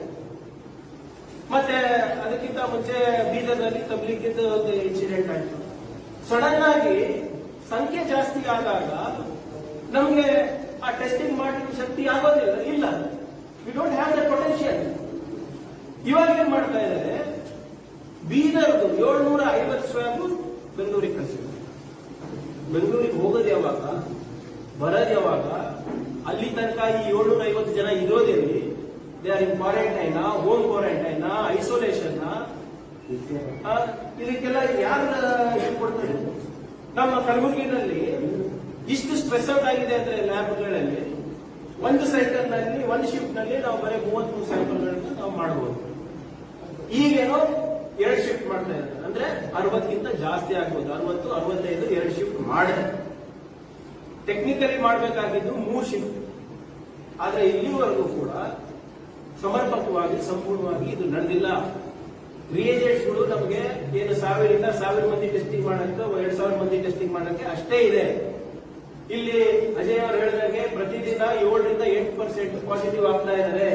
ಮತ್ತೆ ಅದಕ್ಕಿಂತ ಮುಂಚೆ ಬೀದರ್ನಲ್ಲಿ ತಬ್ಲಿಕ್ಕಿಂತ ಒಂದು ಇನ್ಸಿಡೆಂಟ್ ಆಯಿತು. ಸಡನ್ ಆಗಿ ಸಂಖ್ಯೆ ಜಾಸ್ತಿ ಆದಾಗ ನಮಗೆ ಆ ಟೆಸ್ಟಿಂಗ್ ಮಾಡಲಿಕ್ಕೆ ಶಕ್ತಿ ಆಗೋದಿಲ್ಲ. ಇಲ್ಲ, we don't have the potential. ಇವಾಗ ಏನ್ ಮಾಡ್ತಾ ಇದ್ದಾರೆ, ಬೀದರ್ದು 750 ಸ್ವಾಬ್ ಬೆಂಗಳೂರಿಗೆ ಕಳಿಸಿದ್ರು. ಬೆಂಗಳೂರಿಗೆ ಹೋಗೋದು ಯಾವಾಗ, ಬರೋದು ಯಾವಾಗ? ಅಲ್ಲಿ ತನಕ ಈ 750 ಜನ ಇರೋದಿರಲಿ, they are in quarantine, home quarantine, isolation, ಇದಕ್ಕೆಲ್ಲ ಯಾರು ಕೊಡ್ತಾರೆ? ನಮ್ಮ ಕಲಬುರಗಿನಲ್ಲಿ ಇಷ್ಟು ಸ್ಟ್ರೆಸ್ ಔಟ್ ಆಗಿದೆ ಅಂದ್ರೆ ಲ್ಯಾಬ್ಗಳಲ್ಲಿ ಒಂದು ಸೈಕಲ್ ನಲ್ಲಿ ಒಂದು ಶಿಫ್ಟ್ ನಲ್ಲಿ ನಾವು ಬರೀ 33 ಸ್ಯಾಂಪಲ್ಗಳನ್ನ ನಾವು ಮಾಡಬಹುದು. ಈಗೇನೋ 2 ಶಿಫ್ಟ್ ಮಾಡ್ತಾ ಇದ್ದಾರೆ, ಅಂದ್ರೆ 60ಕ್ಕಿಂತ ಜಾಸ್ತಿ ಆಗ್ಬೋದು. 60, 65 2 ಶಿಫ್ಟ್ ಮಾಡಿದೆ. ಟೆಕ್ನಿಕಲಿ ಮಾಡಬೇಕಾಗಿದ್ದು 3 ಶಿಫ್ಟ್. ಆದ್ರೆ ಇಲ್ಲಿವರೆಗೂ ಕೂಡ ಸಮರ್ಪಕವಾಗಿ ಸಂಪೂರ್ಣವಾಗಿ ಇದು ನಡೆದಿಲ್ಲ. ರಿಯೇಜೆಂಟ್ಸ್ಗಳು ನಮಗೆ ಏನು 1000 ಮಂದಿ ಟೆಸ್ಟಿಂಗ್ ಮಾಡಕ್ಕೆ, 2000 ಮಂದಿ ಟೆಸ್ಟಿಂಗ್ ಮಾಡಕ್ಕೆ ಅಷ್ಟೇ ಇದೆ. ಇಲ್ಲಿ ಅಜಯ್ ಅವರು ಹೇಳಿದಾಗೆ ಪ್ರತಿದಿನ 7 ರಿಂದ 8% ಪಾಸಿಟಿವ್ ಆಗ್ತಾ ಇದ್ದಾರೆ.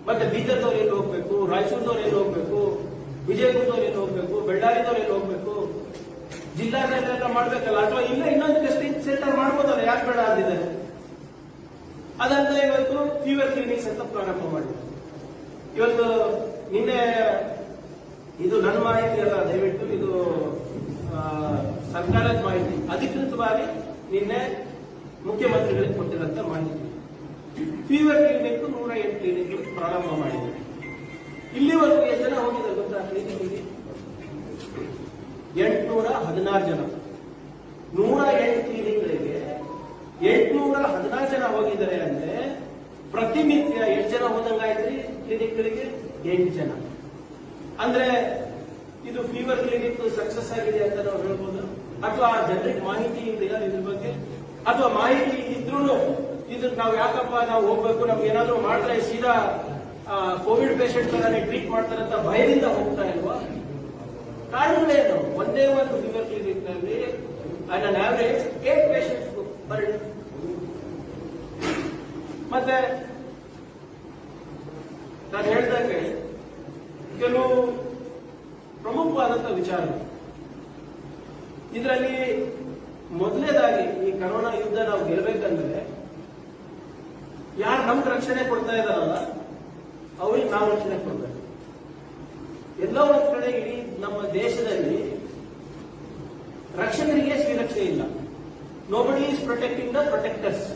ಮತ್ತೆ ಬೀದರ್ದವ್ರು ಎಲ್ಲಿ ಹೋಗ್ಬೇಕು, ರಾಯಚೂರ್ದವ್ರು ಎಲ್ಲಿ ಹೋಗ್ಬೇಕು, ವಿಜಯಪುರದವ್ರು ಎಲ್ಲಿ ಹೋಗ್ಬೇಕು, ಬೆಳ್ಳಾರಿದವ್ರು ಎಲ್ಲಿ ಹೋಗ್ಬೇಕು? ಜಿಲ್ಲಾಡಳಿತ ಮಾಡ್ಬೇಕಲ್ಲ, ಅಥವಾ ಇಲ್ಲ ಇನ್ನೊಂದು ಟೆಸ್ಟಿಂಗ್ ಸೆಂಟರ್ ಮಾಡ್ಬೋದಲ್ಲ, ಯಾಕೆ ಬೇಡ ಅಂದಿದ್ದಾರೆ. ಅದಂತ ಇವತ್ತು ಫೀವರ್ ಕ್ಲಿನಿಕ್ಸ್ ಅಂತ ಪ್ರಾರಂಭ ಮಾಡಿದ್ದಾರೆ. ಇವತ್ತು ನಿನ್ನೆ, ಇದು ನನ್ನ ಮಾಹಿತಿ ಅಲ್ಲ, ದಯವಿಟ್ಟು ಇದು ಸರ್ಕಾರದ ಮಾಹಿತಿ, ಅಧಿಕೃತವಾಗಿ ನಿನ್ನೆ ಮುಖ್ಯಮಂತ್ರಿಗಳಿಗೆ ಕೊಟ್ಟಿರುವಂತ ಮಾಹಿತಿ. ಫೀವರ್ ಕ್ಲಿನಿಕ್ 108 ಕ್ಲಿನಿಕ್ ಪ್ರಾರಂಭ ಮಾಡಿದ್ದಾರೆ. ಇಲ್ಲಿವರೆಗೂ ಎಷ್ಟು ಜನ ಹೋಗಿದ್ದಾರೆ ಗೊತ್ತಾ ಕ್ಲಿನಿಕ್ಗೆ? 816 ಜನ. 108 ಕ್ಲಿನಿಕ್ಗಳಿಗೆ 816 ಜನ ಹೋಗಿದ್ದಾರೆ ಅಂದ್ರೆ ಪ್ರತಿನಿತ್ಯ ಎಷ್ಟು ಜನ ಹೋದಂಗಾಯ್ತ್ರಿ? ಕ್ಲಿನಿಕ್ಗಳಿಗೆ 8 ಜನ. ಅಂದ್ರೆ ಇದು ಫೀವರ್ ಕ್ಲಿನಿಕ್ ಸಕ್ಸಸ್ ಆಗಿದೆ ಅಂತ ನಾವು ಹೇಳ್ಬೋದು. ಅಥವಾ ಜನರಿಗೆ ಮಾಹಿತಿ ಇದೆಯಾ ಇದ್ರ ಬಗ್ಗೆ? ಅಥವಾ ಮಾಹಿತಿ ಇದ್ರೂ ಇದಕ್ಕೆ ನಾವು ಯಾಕಪ್ಪ ನಾವು ಹೋಗ್ಬೇಕು, ನಮ್ಗೆ ಏನಾದ್ರು ಮಾಡಿದ್ರೆ ಸೀದಾ ಕೋವಿಡ್ ಪೇಷಂಟ್ ಟ್ರೀಟ್ ಮಾಡ್ತಾರೆ ಅಂತ ಭಯದಿಂದ ಹೋಗ್ತಾ ಇಲ್ವಾ? ಕಾರಣಗಳೇನು? ಒಂದೇ ಒಂದು ಫೀವರ್ ಕ್ಲಿನಿಕ್ ನಲ್ಲಿ on average 8 patients per day. ಮತ್ತೆ ನಾನು ಹೇಳಿದಂಗೆ ಕೆಲವು ಪ್ರಮುಖವಾದಂತಹ ವಿಚಾರ ಇದರಲ್ಲಿ. ಮೊದಲನೇದಾಗಿ ಈ ಕರೋನಾ ಯುದ್ಧ ನಾವು ಗೆಲ್ಲಬೇಕಂದ್ರೆ ಯಾರು ನಮ್ಗೆ ರಕ್ಷಣೆ ಕೊಡ್ತಾ ಇದಾರಲ್ಲ ಅವ್ರಿಗೆ ನಾವು ರಕ್ಷಣೆ ಕೊಡ್ಬೇಕು. ಎಲ್ಲೋ ಒಂದ್ ಕಡೆ ಇಡೀ ನಮ್ಮ ದೇಶದಲ್ಲಿ ರಕ್ಷಕರಿಗೆ ಶ್ರೀರಕ್ಷೆ ಇಲ್ಲ. Nobody is protecting the protectors.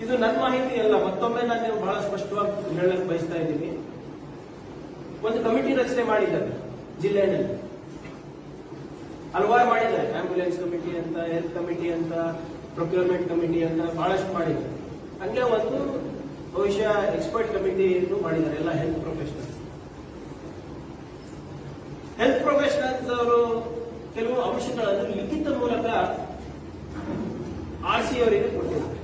ಇದು ನನ್ನ ಮಾಹಿತಿ ಅಲ್ಲ, ಮತ್ತೊಮ್ಮೆ ನಾನು ಬಹಳ ಸ್ಪಷ್ಟವಾಗಿ ಹೇಳಕ್ ಬಯಸ್ತಾ ಇದ್ದೀನಿ. ಒಂದು ಕಮಿಟಿ ರಚನೆ ಮಾಡಿದ್ದಾರೆ ಜಿಲ್ಲೆಯಲ್ಲಿ, ಹಲವಾರು ಮಾಡಿದ್ದಾರೆ. ಆಂಬ್ಯುಲೆನ್ಸ್ ಕಮಿಟಿ ಅಂತ, ಹೆಲ್ತ್ ಕಮಿಟಿ ಅಂತ, ಪ್ರೊಕ್ಯೂರ್ಮೆಂಟ್ ಕಮಿಟಿ ಅಂತ ಬಹಳಷ್ಟು ಮಾಡಿದ್ದಾರೆ. ಹಂಗೆ ಒಂದು ಬಹುಶಃ ಎಕ್ಸ್ಪರ್ಟ್ ಕಮಿಟಿ ಮಾಡಿದ್ದಾರೆ, ಎಲ್ಲ ಹೆಲ್ತ್ ಪ್ರೊಫೆಷನಲ್ಸ್. ಹೆಲ್ತ್ ಪ್ರೊಫೆಷನಲ್ಸ್ ಅವರು ಕೆಲವು ಅಂಶಗಳನ್ನು ಲಿಖಿತ ಮೂಲಕ RC ಅವರಿಗೆ ಕೊಟ್ಟಿದ್ದಾರೆ.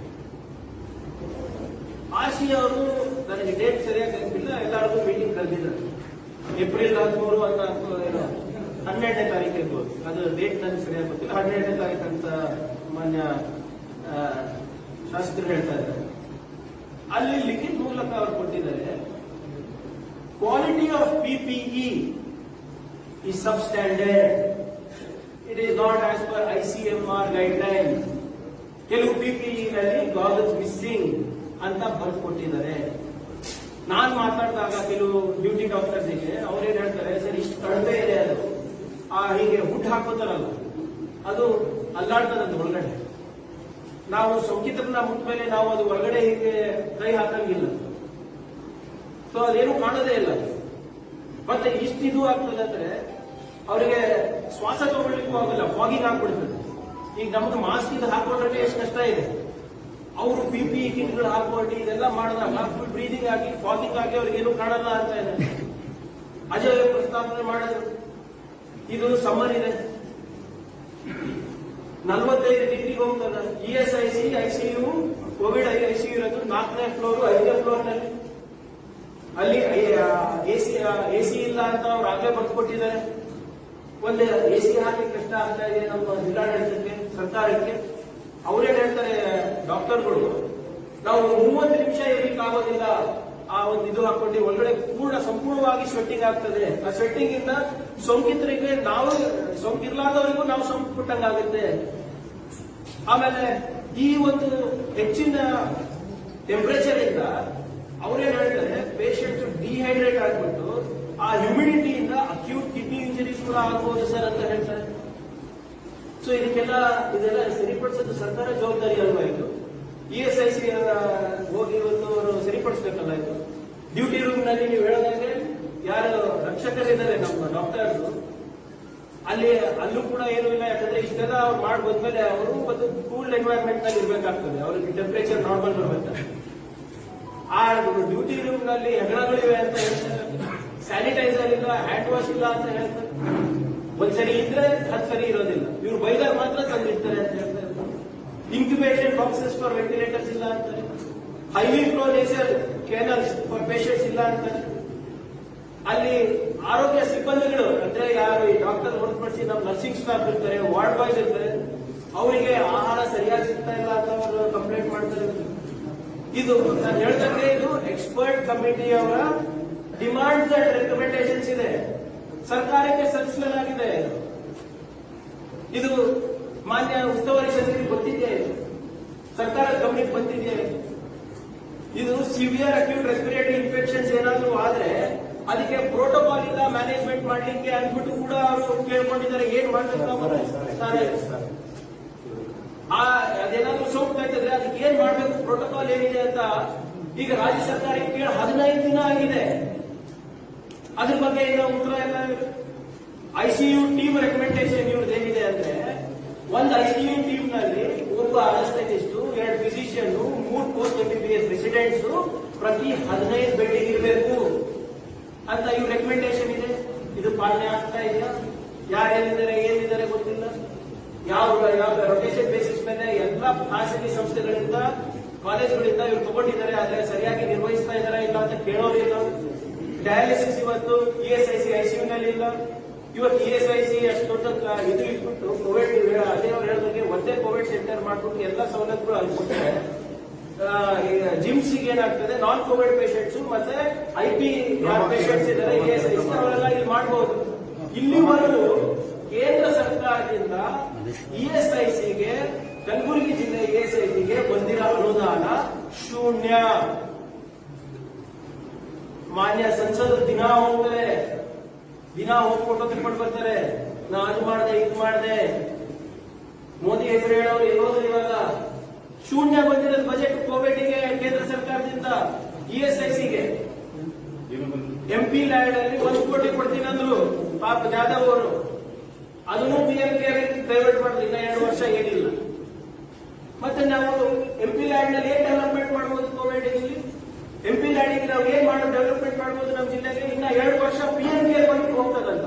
RC ಅವರು ನನಗೆ ಡೇಟ್ ಸರಿಯಾಗಿ ನೆನಪಿಲ್ಲ, ಎಲ್ಲರಿಗೂ ಮೀಟಿಂಗ್ ಕರೆದಿದ್ದಾರೆ. ಏಪ್ರಿಲ್ 13 ಅಂತ 12ನೇ ತಾರೀಕು ಇರ್ಬೋದು, ಅದು ಡೇಟ್ ನನಗೆ ಸರಿಯಾಗಿ ಗೊತ್ತಿಲ್ಲ. 12ನೇ ತಾರೀಕು ಅಂತ ಮಾನ್ಯ ಶಾಸಕರು ಹೇಳ್ತಾ ಇದ್ದಾರೆ. ಅಲ್ಲಿ ಲಿಖಿತ ಮೂಲಕ ಅವರು ಕೊಟ್ಟಿದ್ದಾರೆ, quality of PPE is substandard. It is not as per ICMR guidelines. ಕೆಲವು PPE ನಲ್ಲಿ ಗಾಗಲ್ಸ್ ಮಿಸ್ಸಿಂಗ್ ಅಂತ ಬರೆದು ಕೊಟ್ಟಿದ್ದಾರೆ. ನಾನ್ ಮಾತಾಡಿದಾಗ ಕೆಲವು ಡ್ಯೂಟಿ ಡಾಕ್ಟರ್ಸ್ ಗೆ ಅವ್ರೇನ್ ಹೇಳ್ತಾರೆ, ಸರ್ ಇಷ್ಟು ಕಡಿಮೆ ಇದೆ, ಅದು ಹೀಗೆ ಹುಟ್ಟು ಹಾಕೋತಾರಲ್ಲ ಅದು ಅಲ್ಲಾಡ್ತದಂತ ಒಳಗಡೆ. ನಾವು ಸೋಂಕಿತರನ್ನ ಮುಟ್ಟ ಮೇಲೆ ನಾವು ಅದು ಹೊರಗಡೆ ಹೀಗೆ ಕೈ ಹಾಕಂಗಿಲ್ಲ, ಸೊ ಅದೇನು ಕಾಣೋದೇ ಇಲ್ಲ. ಮತ್ತೆ ಇಷ್ಟಿದು ಆಗ್ತದೆ ಅಂದ್ರೆ ಅವರಿಗೆ ಶ್ವಾಸ ತಗೊಳ್ಳಿಕ್ಕೂ ಆಗಲ್ಲ, ಫಾಗಿಂಗ್ ಆಗ್ಬಿಡ್ತದೆ. ಈಗ ನಮ್ಗೆ ಮಾಸ್ಕ್ ಇದು ಹಾಕೊಂಡ್ರೆ ಎಷ್ಟು ಕಷ್ಟ ಇದೆ. ಅವರು PPE ಕಿಟ್ಗಳು ಹಾಕೊಂಡು ಇದೆಲ್ಲ ಮಾಡಿದಾಗ ಫುಲ್ ಬ್ರೀದಿಂಗ್ ಆಗಿ ಫಾಗಿಂಗ್ ಆಗಿ ಅವ್ರಿಗೇನು ಕಾಣಲ್ಲ ಅಂತ ಇದೆ. ಅಜಯ್ ಪ್ರಸ್ತಾವನೆ ಮಾಡಿದ್ರು, ಇದು ಸಮ್ಮರ್ ಇದೆ, 45 ಡಿಗ್ರಿಗೆ ಹೋಗ್ತದ. ESIC ICU ಕೋವಿಡ್ ICU ಇರೋದು 4ನೇ ಫ್ಲೋರ್ 5ನೇ ಫ್ಲೋರ್ ನಲ್ಲಿ. ಅಲ್ಲಿ AC ಇಲ್ಲ ಅಂತ ಅವ್ರು ಆಗ್ಲೇ ಬರ್ಕೊಟ್ಟಿದ್ದಾರೆ. ಒಂದು AC ಹಾಕಿ ಕಷ್ಟ ಆಗ್ತಾ ಇದೆ ನಮ್ಮ ಜಿಲ್ಲಾಡಳಿತಕ್ಕೆ, ಸರ್ಕಾರಕ್ಕೆ. ಅವ್ರೇನ್ ಹೇಳ್ತಾರೆ ಡಾಕ್ಟರ್ಗಳು, ನಾವು 30 ನಿಮಿಷ ಇರ್ಲಿಕ್ಕೆ ಆಗೋದಿಲ್ಲ, ಆ ಒಂದು ಇದು ಹಾಕೊಂಡು ಒಳಗಡೆ ಸಂಪೂರ್ಣವಾಗಿ ಸ್ವೆಟ್ಟಿಂಗ್ ಆಗ್ತದೆ. ಆ ಸ್ವೆಟ್ಟಿಂಗ್ ಇಂದ ಸೋಂಕಿತರಿಗೆ ನಾವು ಸೋಂಕಿರ್ಲಾದವರಿಗೂ ನಾವು ಸೋಂಕು ಕೊಟ್ಟಂಗಾಗುತ್ತೆ. ಆಮೇಲೆ ಈ ಒಂದು ಹೆಚ್ಚಿನ ಟೆಂಪರೇಚರ್ ಇಂದ ಅವ್ರೇನ್ ಹೇಳ್ತಾರೆ, ಪೇಷಂಟ್ಸ್ ಡಿಹೈಡ್ರೇಟ್ ಆಗ್ಬಿಟ್ಟು ಆ ಹ್ಯೂಮಿಡಿಟಿಯಿಂದ ಅಕ್ಯೂಟ್ ಕಿಡ್ನಿ ಇಂಜರೀಸ್ ಕೂಡ ಆಗ್ಬೋದು ಸರ್ ಅಂತ ಹೇಳ್ತಾರೆ. ಸೊ ಇದೆಲ್ಲ ಸರಿಪಡಿಸೋದು ಸರ್ಕಾರ ಜವಾಬ್ದಾರಿ ಅಲ್ವಾ ಇದು? ESIC ಹೋಗಿ ಇವತ್ತು ಅವರು ಸರಿಪಡಿಸಬೇಕಲ್ಲ ಇದು. ಡ್ಯೂಟಿ ರೂಮ್ ನಲ್ಲಿ ನೀವು ಹೇಳೋದಂದ್ರೆ ಯಾರು ರಕ್ಷಕರಿದ್ದಾರೆ ನಮ್ಮ ಡಾಕ್ಟರ್ಸ್, ಅಲ್ಲೂ ಕೂಡ ಏನೂ ಇಲ್ಲ. ಯಾಕಂದ್ರೆ ಇಷ್ಟೆಲ್ಲ ಅವ್ರು ಮಾಡಿ ಬಂದ್ಮೇಲೆ ಅವರು ಒಂದು ಕೂಲ್ ಎನ್ವೈರನ್ಮೆಂಟ್ ನಲ್ಲಿ ಇರ್ಬೇಕಾಗ್ತದೆ. ಅವ್ರಿಗೆ ಟೆಂಪರೇಚರ್ ನಾರ್ಮಲ್ ಬರ್ಬೇಕು. ಆ ಡ್ಯೂಟಿ ರೂಮ್ ನಲ್ಲಿ ಹೆಗಣಗಳಿವೆ ಅಂತ ಹೇಳ್ತಾರೆ, ಸ್ಯಾನಿಟೈಸರ್ ಇಲ್ಲ, ಹ್ಯಾಂಡ್ ವಾಶ್ ಇಲ್ಲ ಅಂತ ಹೇಳ್ತಾರೆ. ಒಂದ್ಸರಿ ಇದ್ರೆ 10 ಸರಿ ಇರೋದಿಲ್ಲ. ಇವ್ರು ಬೈದಾಗ ಮಾತ್ರ ತಂದಿರ್ತಾರೆ ಅಂತ ಹೇಳ್ತಾರೆ. ಇನ್ಕ್ಯುಬೇಷನ್ ಬಾಕ್ಸಸ್ ಫಾರ್ ವೆಂಟಿಲೇಟರ್ಸ್ ಇಲ್ಲ ಅಂತಾರೆ. Highly flow nasal canals for patients ಇಲ್ಲ ಅಂತಾರೆ. ಅಲ್ಲಿ ಆರೋಗ್ಯ ಸಿಬ್ಬಂದಿಗಳು ಅಂದ್ರೆ ಯಾರು ಈ ಡಾಕ್ಟರ್ ಹೊರತುಪಡಿಸಿ ನಮ್ಮ ನರ್ಸಿಂಗ್ ಸ್ಟಾಫ್ ಇರ್ತಾರೆ, ವಾರ್ಡ್ ಬಾಯ್ಸ್ ಇರ್ತಾರೆ, ಅವರಿಗೆ ಆಹಾರ ಸರಿಯಾಗಿ ಸಿಗ್ತಾ ಇಲ್ಲ ಅಂತ ಅವರು ಕಂಪ್ಲೇಂಟ್ ಮಾಡ್ತಾರೆ. ಇದು ನಾನು ಹೇಳ್ದಂಗೆ ಇದು ಎಕ್ಸ್ಪರ್ಟ್ ಕಮಿಟಿ ಅವರ ಡಿಮಾಂಡ್ಸ್ ಅಂಡ್ ರೆಕಮೆಂಡೇಶನ್ಸ್ ಇದೆ, ಸರ್ಕಾರಕ್ಕೆ ಸಲ್ಲಿಸಲಾಗಿದೆ. ಇದು ಮಾನ್ಯ ಉಸ್ತುವಾರಿ ಸಚಿವರಿಗೆ ಗೊತ್ತಿದೆ, ಸರ್ಕಾರದ ಗಮನಕ್ಕೆ ಬಂದಿದೆ. ಇದು ಸಿವಿಯರ್ ಅಕ್ಯೂಟ್ ರೆಸ್ಪಿರೇಟರಿ ಇನ್ಫೆಕ್ಷನ್ಸ್ ಏನಾದ್ರು ಆದ್ರೆ ಅದಕ್ಕೆ ಪ್ರೋಟೋಕಾಲ್ ಇಂದ ಮ್ಯಾನೇಜ್ಮೆಂಟ್ ಮಾಡ್ಲಿಕ್ಕೆ ಅಂದ್ಬಿಟ್ಟು ಕೂಡ ಅವರು ಕೇಳ್ಕೊಂಡಿದ್ದಾರೆ. ಏನ್ ಮಾಡ್ಬೇಕು ಅದೇನಾದ್ರೂ ಸೋಂಕು ಆಯ್ತಂದ್ರೆ ಅದಕ್ಕೆ ಏನ್ ಮಾಡ್ಬೇಕು, ಪ್ರೋಟೋಕಾಲ್ ಏನಿದೆ ಅಂತ ಈಗ ರಾಜ್ಯ ಸರ್ಕಾರಕ್ಕೆ ಕೇಳಿ 15 ದಿನ ಆಗಿದೆ. ಅದ್ರ ಬಗ್ಗೆ ಈಗ ಉತ್ತರ ಎಲ್ಲ. ICU ಟೀಮ್ ರೆಕಮೆಂಡೇಶನ್ ಇವ್ರದ್ದು ಏನಿದೆ ಅಂದ್ರೆ, ಒಂದು ICU ಟೀಮ್ ನಲ್ಲಿ ಒಬ್ಬ anaesthetist, 2 physician, 3 post MBBS residents ಪ್ರತಿ 15 ಬೆಡ್ಡಿಗೆ ಇರಬೇಕು ಅಂತ ಇವ್ರ ರೆಕಮೆಂಡೇಶನ್ ಇದೆ. ಇದು ಪಾಲನೆ ಆಗ್ತಾ ಇದೆಯಾ? ಏನಿದ್ದಾರೆ ಗೊತ್ತಿಲ್ಲ. ಯಾವ ರೊಟೇಷನ್ ಬೇಸಿಸ್ ಮೇಲೆ ಎಲ್ಲ ಖಾಸಗಿ ಸಂಸ್ಥೆಗಳಿಂದ ಕಾಲೇಜುಗಳಿಂದ ಇವ್ರು ತಗೊಂಡಿದ್ದಾರೆ, ಆದ್ರೆ ಸರಿಯಾಗಿ ನಿರ್ವಹಿಸ್ತಾ ಇದಾರೆ ಇಲ್ಲ ಅಂತ ಕೇಳೋರಿಲ್ಲ. ಡಯಾಲಿಸಿಸ್ ಇವತ್ತು ESIC ICU ನಲ್ಲಿ ಇಲ್ಲ. ಇವತ್ತು ESIC ಅಷ್ಟು ದೊಡ್ಡ ಇದು ಇಟ್ಬಿಟ್ಟು ಕೋವಿಡ್ ಅದೇ ಅವ್ರು ಹೇಳಿದ್ರೆ ಒಂದೇ ಕೋವಿಡ್ ಸೆಂಟರ್ ಮಾಡ್ಬಿಟ್ಟು ಎಲ್ಲ ಸವಲತ್ತುಗಳು ಅಲ್ಲಿ ಕೊಟ್ಟರೆ ಜಿಮ್ಸ್ ಏನಾಗ್ತದೆ, ನಾನ್ ಕೋವಿಡ್ ಪೇಷಂಟ್ಸ್ ಮತ್ತೆ IP ಪೇಷಂಟ್ಸ್ ಇದ್ದಾರೆ ESIC ಅವರೆಲ್ಲ ಇಲ್ಲಿ ಮಾಡಬಹುದು. ಇಲ್ಲಿವರೆಗೂ ಕೇಂದ್ರ ಸರ್ಕಾರದಿಂದ ESICಗೆ ಕಲಬುರಗಿ ಜಿಲ್ಲೆ ESICಗೆ ಬಂದಿರೋ ಅನುದಾನ ಶೂನ್ಯ. ಮಾನ್ಯ ಸಂಸದರು ದಿನ ಹೋಗಿ ಫೋಟೋ ತೆಗೆದುಕೊಂಡು ಬರ್ತಾರೆ, ನಾ ಅದು ಮಾಡಿದೆ ಇದು ಮಾಡಿದೆ. ಮೋದಿ ಹೆಸರು ಹೇಳೋರು ಎಲ್ಲೋದ್ರು ಇವಾಗ. ಶೂನ್ಯ ಬಂದಿರೋದು ಬಜೆಟ್ ಕೋವಿಡ್ಗೆ ಕೇಂದ್ರ ಸರ್ಕಾರದಿಂದ ESICಗೆ. MP ಲ್ಯಾಂಡ್ ಅಲ್ಲಿ 1 ಕೋಟಿ ಕೊಡ್ತೀನಿ ಅಂದ್ರು ಪಾಪ ಜಾಧವ್ ಅವರು. ಅದನ್ನು PM ಕೇರ್ ಪ್ರೈವೇಟ್ ಮಾಡಿದ್ರು. ಇನ್ನ 2 ವರ್ಷ ಏನಿಲ್ಲ. ಮತ್ತೆ ನಾವು MP ಲ್ಯಾಂಡ್ ನಲ್ಲಿ ಏನ್ ಡೆವಲಪ್ಮೆಂಟ್ ಮಾಡಬಹುದು ಕೋವಿಡ್ ಇಲ್ಲಿ? MP ಲ್ಯಾಂಡ್ ನಾವು ಏನ್ ಡೆವಲಪ್ಮೆಂಟ್ ಮಾಡಬಹುದು ನಮ್ಮ ಜಿಲ್ಲೆಗೆ? ಇನ್ನ 2 ವರ್ಷ PM ಕೇರ್ ಬಂದು ಹೋಗ್ತದಂತ.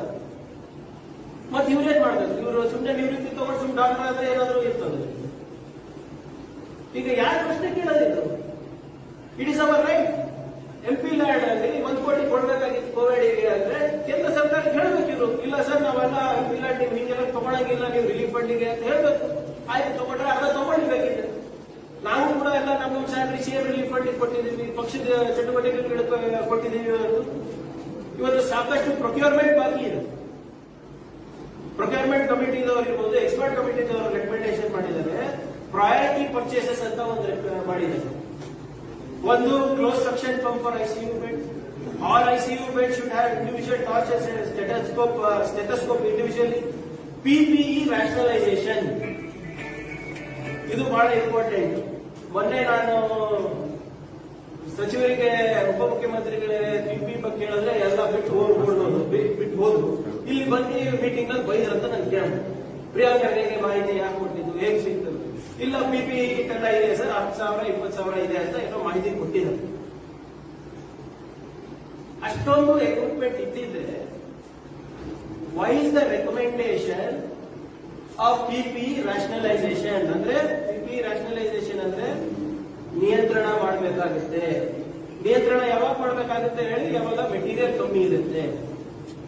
ಮತ್ತೆ ಇವ್ರೇನ್ ಮಾಡ್ಬೇಕು? ಇವರು ಸುಮ್ಮನೆ ನಿವೃತ್ತಿ ತಗೊಂಡು ಸುಮ್ಮನೆ ಡಾಕ್ಟರ್ ಆದ್ರೆ ಏನಾದ್ರು ಇರ್ತದೆ. ಈಗ ಯಾರು ಪ್ರಶ್ನೆ ಕೇಳೋದಿತ್ತು? It is our right. MP land ಅಲ್ಲಿ 1 ಕೋಟಿ ಕೊಡ್ಬೇಕಾಗಿತ್ತು ಕೋವಿಡ್ ಅಂದ್ರೆ ಕೇಂದ್ರ ಸರ್ಕಾರ ಹೇಳ್ಬೇಕು ಇವರು. ಇಲ್ಲ ಸರ್ ನಾವೆಲ್ಲ MP ಲ್ಯಾಂಡ್ ನೀವು ಹಿಂಗೆಲ್ಲ ತಗೊಳಂಗಿಲ್ಲ, ನೀವು ರಿಲೀಫ್ ಫಂಡಿಗೆ ಅಂತ ಹೇಳ್ಬೇಕು. ಆಯ್ತು ತಗೊಂಡ್ರೆ ಅರ್ಧ ತಗೊಂಡಿರ್ಬೇಕಿತ್ತು. ನಾವು ಕೂಡ ಎಲ್ಲ ನಮ್ಮ ಸ್ಯಾಲರಿ CM ರಿಲೀಫ್ ಫಂಡಿಗೆ ಕೊಟ್ಟಿದ್ದೀವಿ, ಪಕ್ಷದ ಚಟುವಟಿಕೆಗಳಿಗೆ ಕೊಟ್ಟಿದ್ದೀವಿ. ಇವತ್ತು ಸಾಕಷ್ಟು ಪ್ರೊಕ್ಯೂರ್ಮೆಂಟ್ ಬಾಕಿ ಇದೆ. ಪ್ರೊಕ್ಯೂರ್ಮೆಂಟ್ ಕಮಿಟಿದವರು ಇರ್ಬೋದು, ಎಕ್ಸ್ಪರ್ಟ್ ಕಮಿಟಿದವರು ರೆಕಮೆಂಡೇಶನ್ ಮಾಡಿದ್ದಾರೆ. ಪ್ರಯಾರಿಟಿ ಪರ್ಚೇಸಸ್ ಅಂತ ಒಂದು ಮಾಡಿದ್ದಾರೆ. ಒಂದು close suction pump for ICU bed. All ICU bed should have individual torches and stethoscope individually. PPE rationalisation ಇದು ಬಹಳ ಇಂಪಾರ್ಟೆಂಟ್. ಮೊನ್ನೆ ನಾನು ಸಚಿವರಿಗೆ ಉಪಮುಖ್ಯಮಂತ್ರಿಗಳೇ PPE ಬಗ್ಗೆ ಕೇಳಿದ್ರೆ ಎಲ್ಲ ಬಿಟ್ಟು ಹೋದ್ರು. ಇಲ್ಲಿ ಬಂದು ಮೀಟಿಂಗ್ ನಲ್ಲಿ ಬೈದ್ರಂತ ನನ್ ಕೇಳ. ಪ್ರಿಯಾಂಕರ್ಗೆ ಮಾಹಿತಿ ಯಾಕೆ ಕೊಟ್ಟಿದ್ದು, ಹೇಗ್ ಸಿಗ್ತದೆ? ಇಲ್ಲ PPE ಕಿಟ್ ಎಲ್ಲ ಇದೆ ಸರ್, 10,000 20,000 ಇದೆ ಅಂತ ಏನೋ ಮಾಹಿತಿ ಕೊಟ್ಟಿದ್ದಾರೆ. ಅಷ್ಟೊಂದು ಎಕ್ವಿಪ್ಮೆಂಟ್ ಇದ್ದಿದ್ರೆ why is the recommendation of PP rationalisation. ಅಂದ್ರೆ ಪಿಪಿ ರಾಷನಲೈಸೇಷನ್ ಅಂದ್ರೆ ನಿಯಂತ್ರಣ ಮಾಡಬೇಕಾಗುತ್ತೆ. ನಿಯಂತ್ರಣ ಯಾವಾಗ ಮಾಡಬೇಕಾಗುತ್ತೆ ಹೇಳಿ? ಯಾವಾಗ ಮೆಟೀರಿಯಲ್ ಕಮ್ಮಿ ಇರುತ್ತೆ.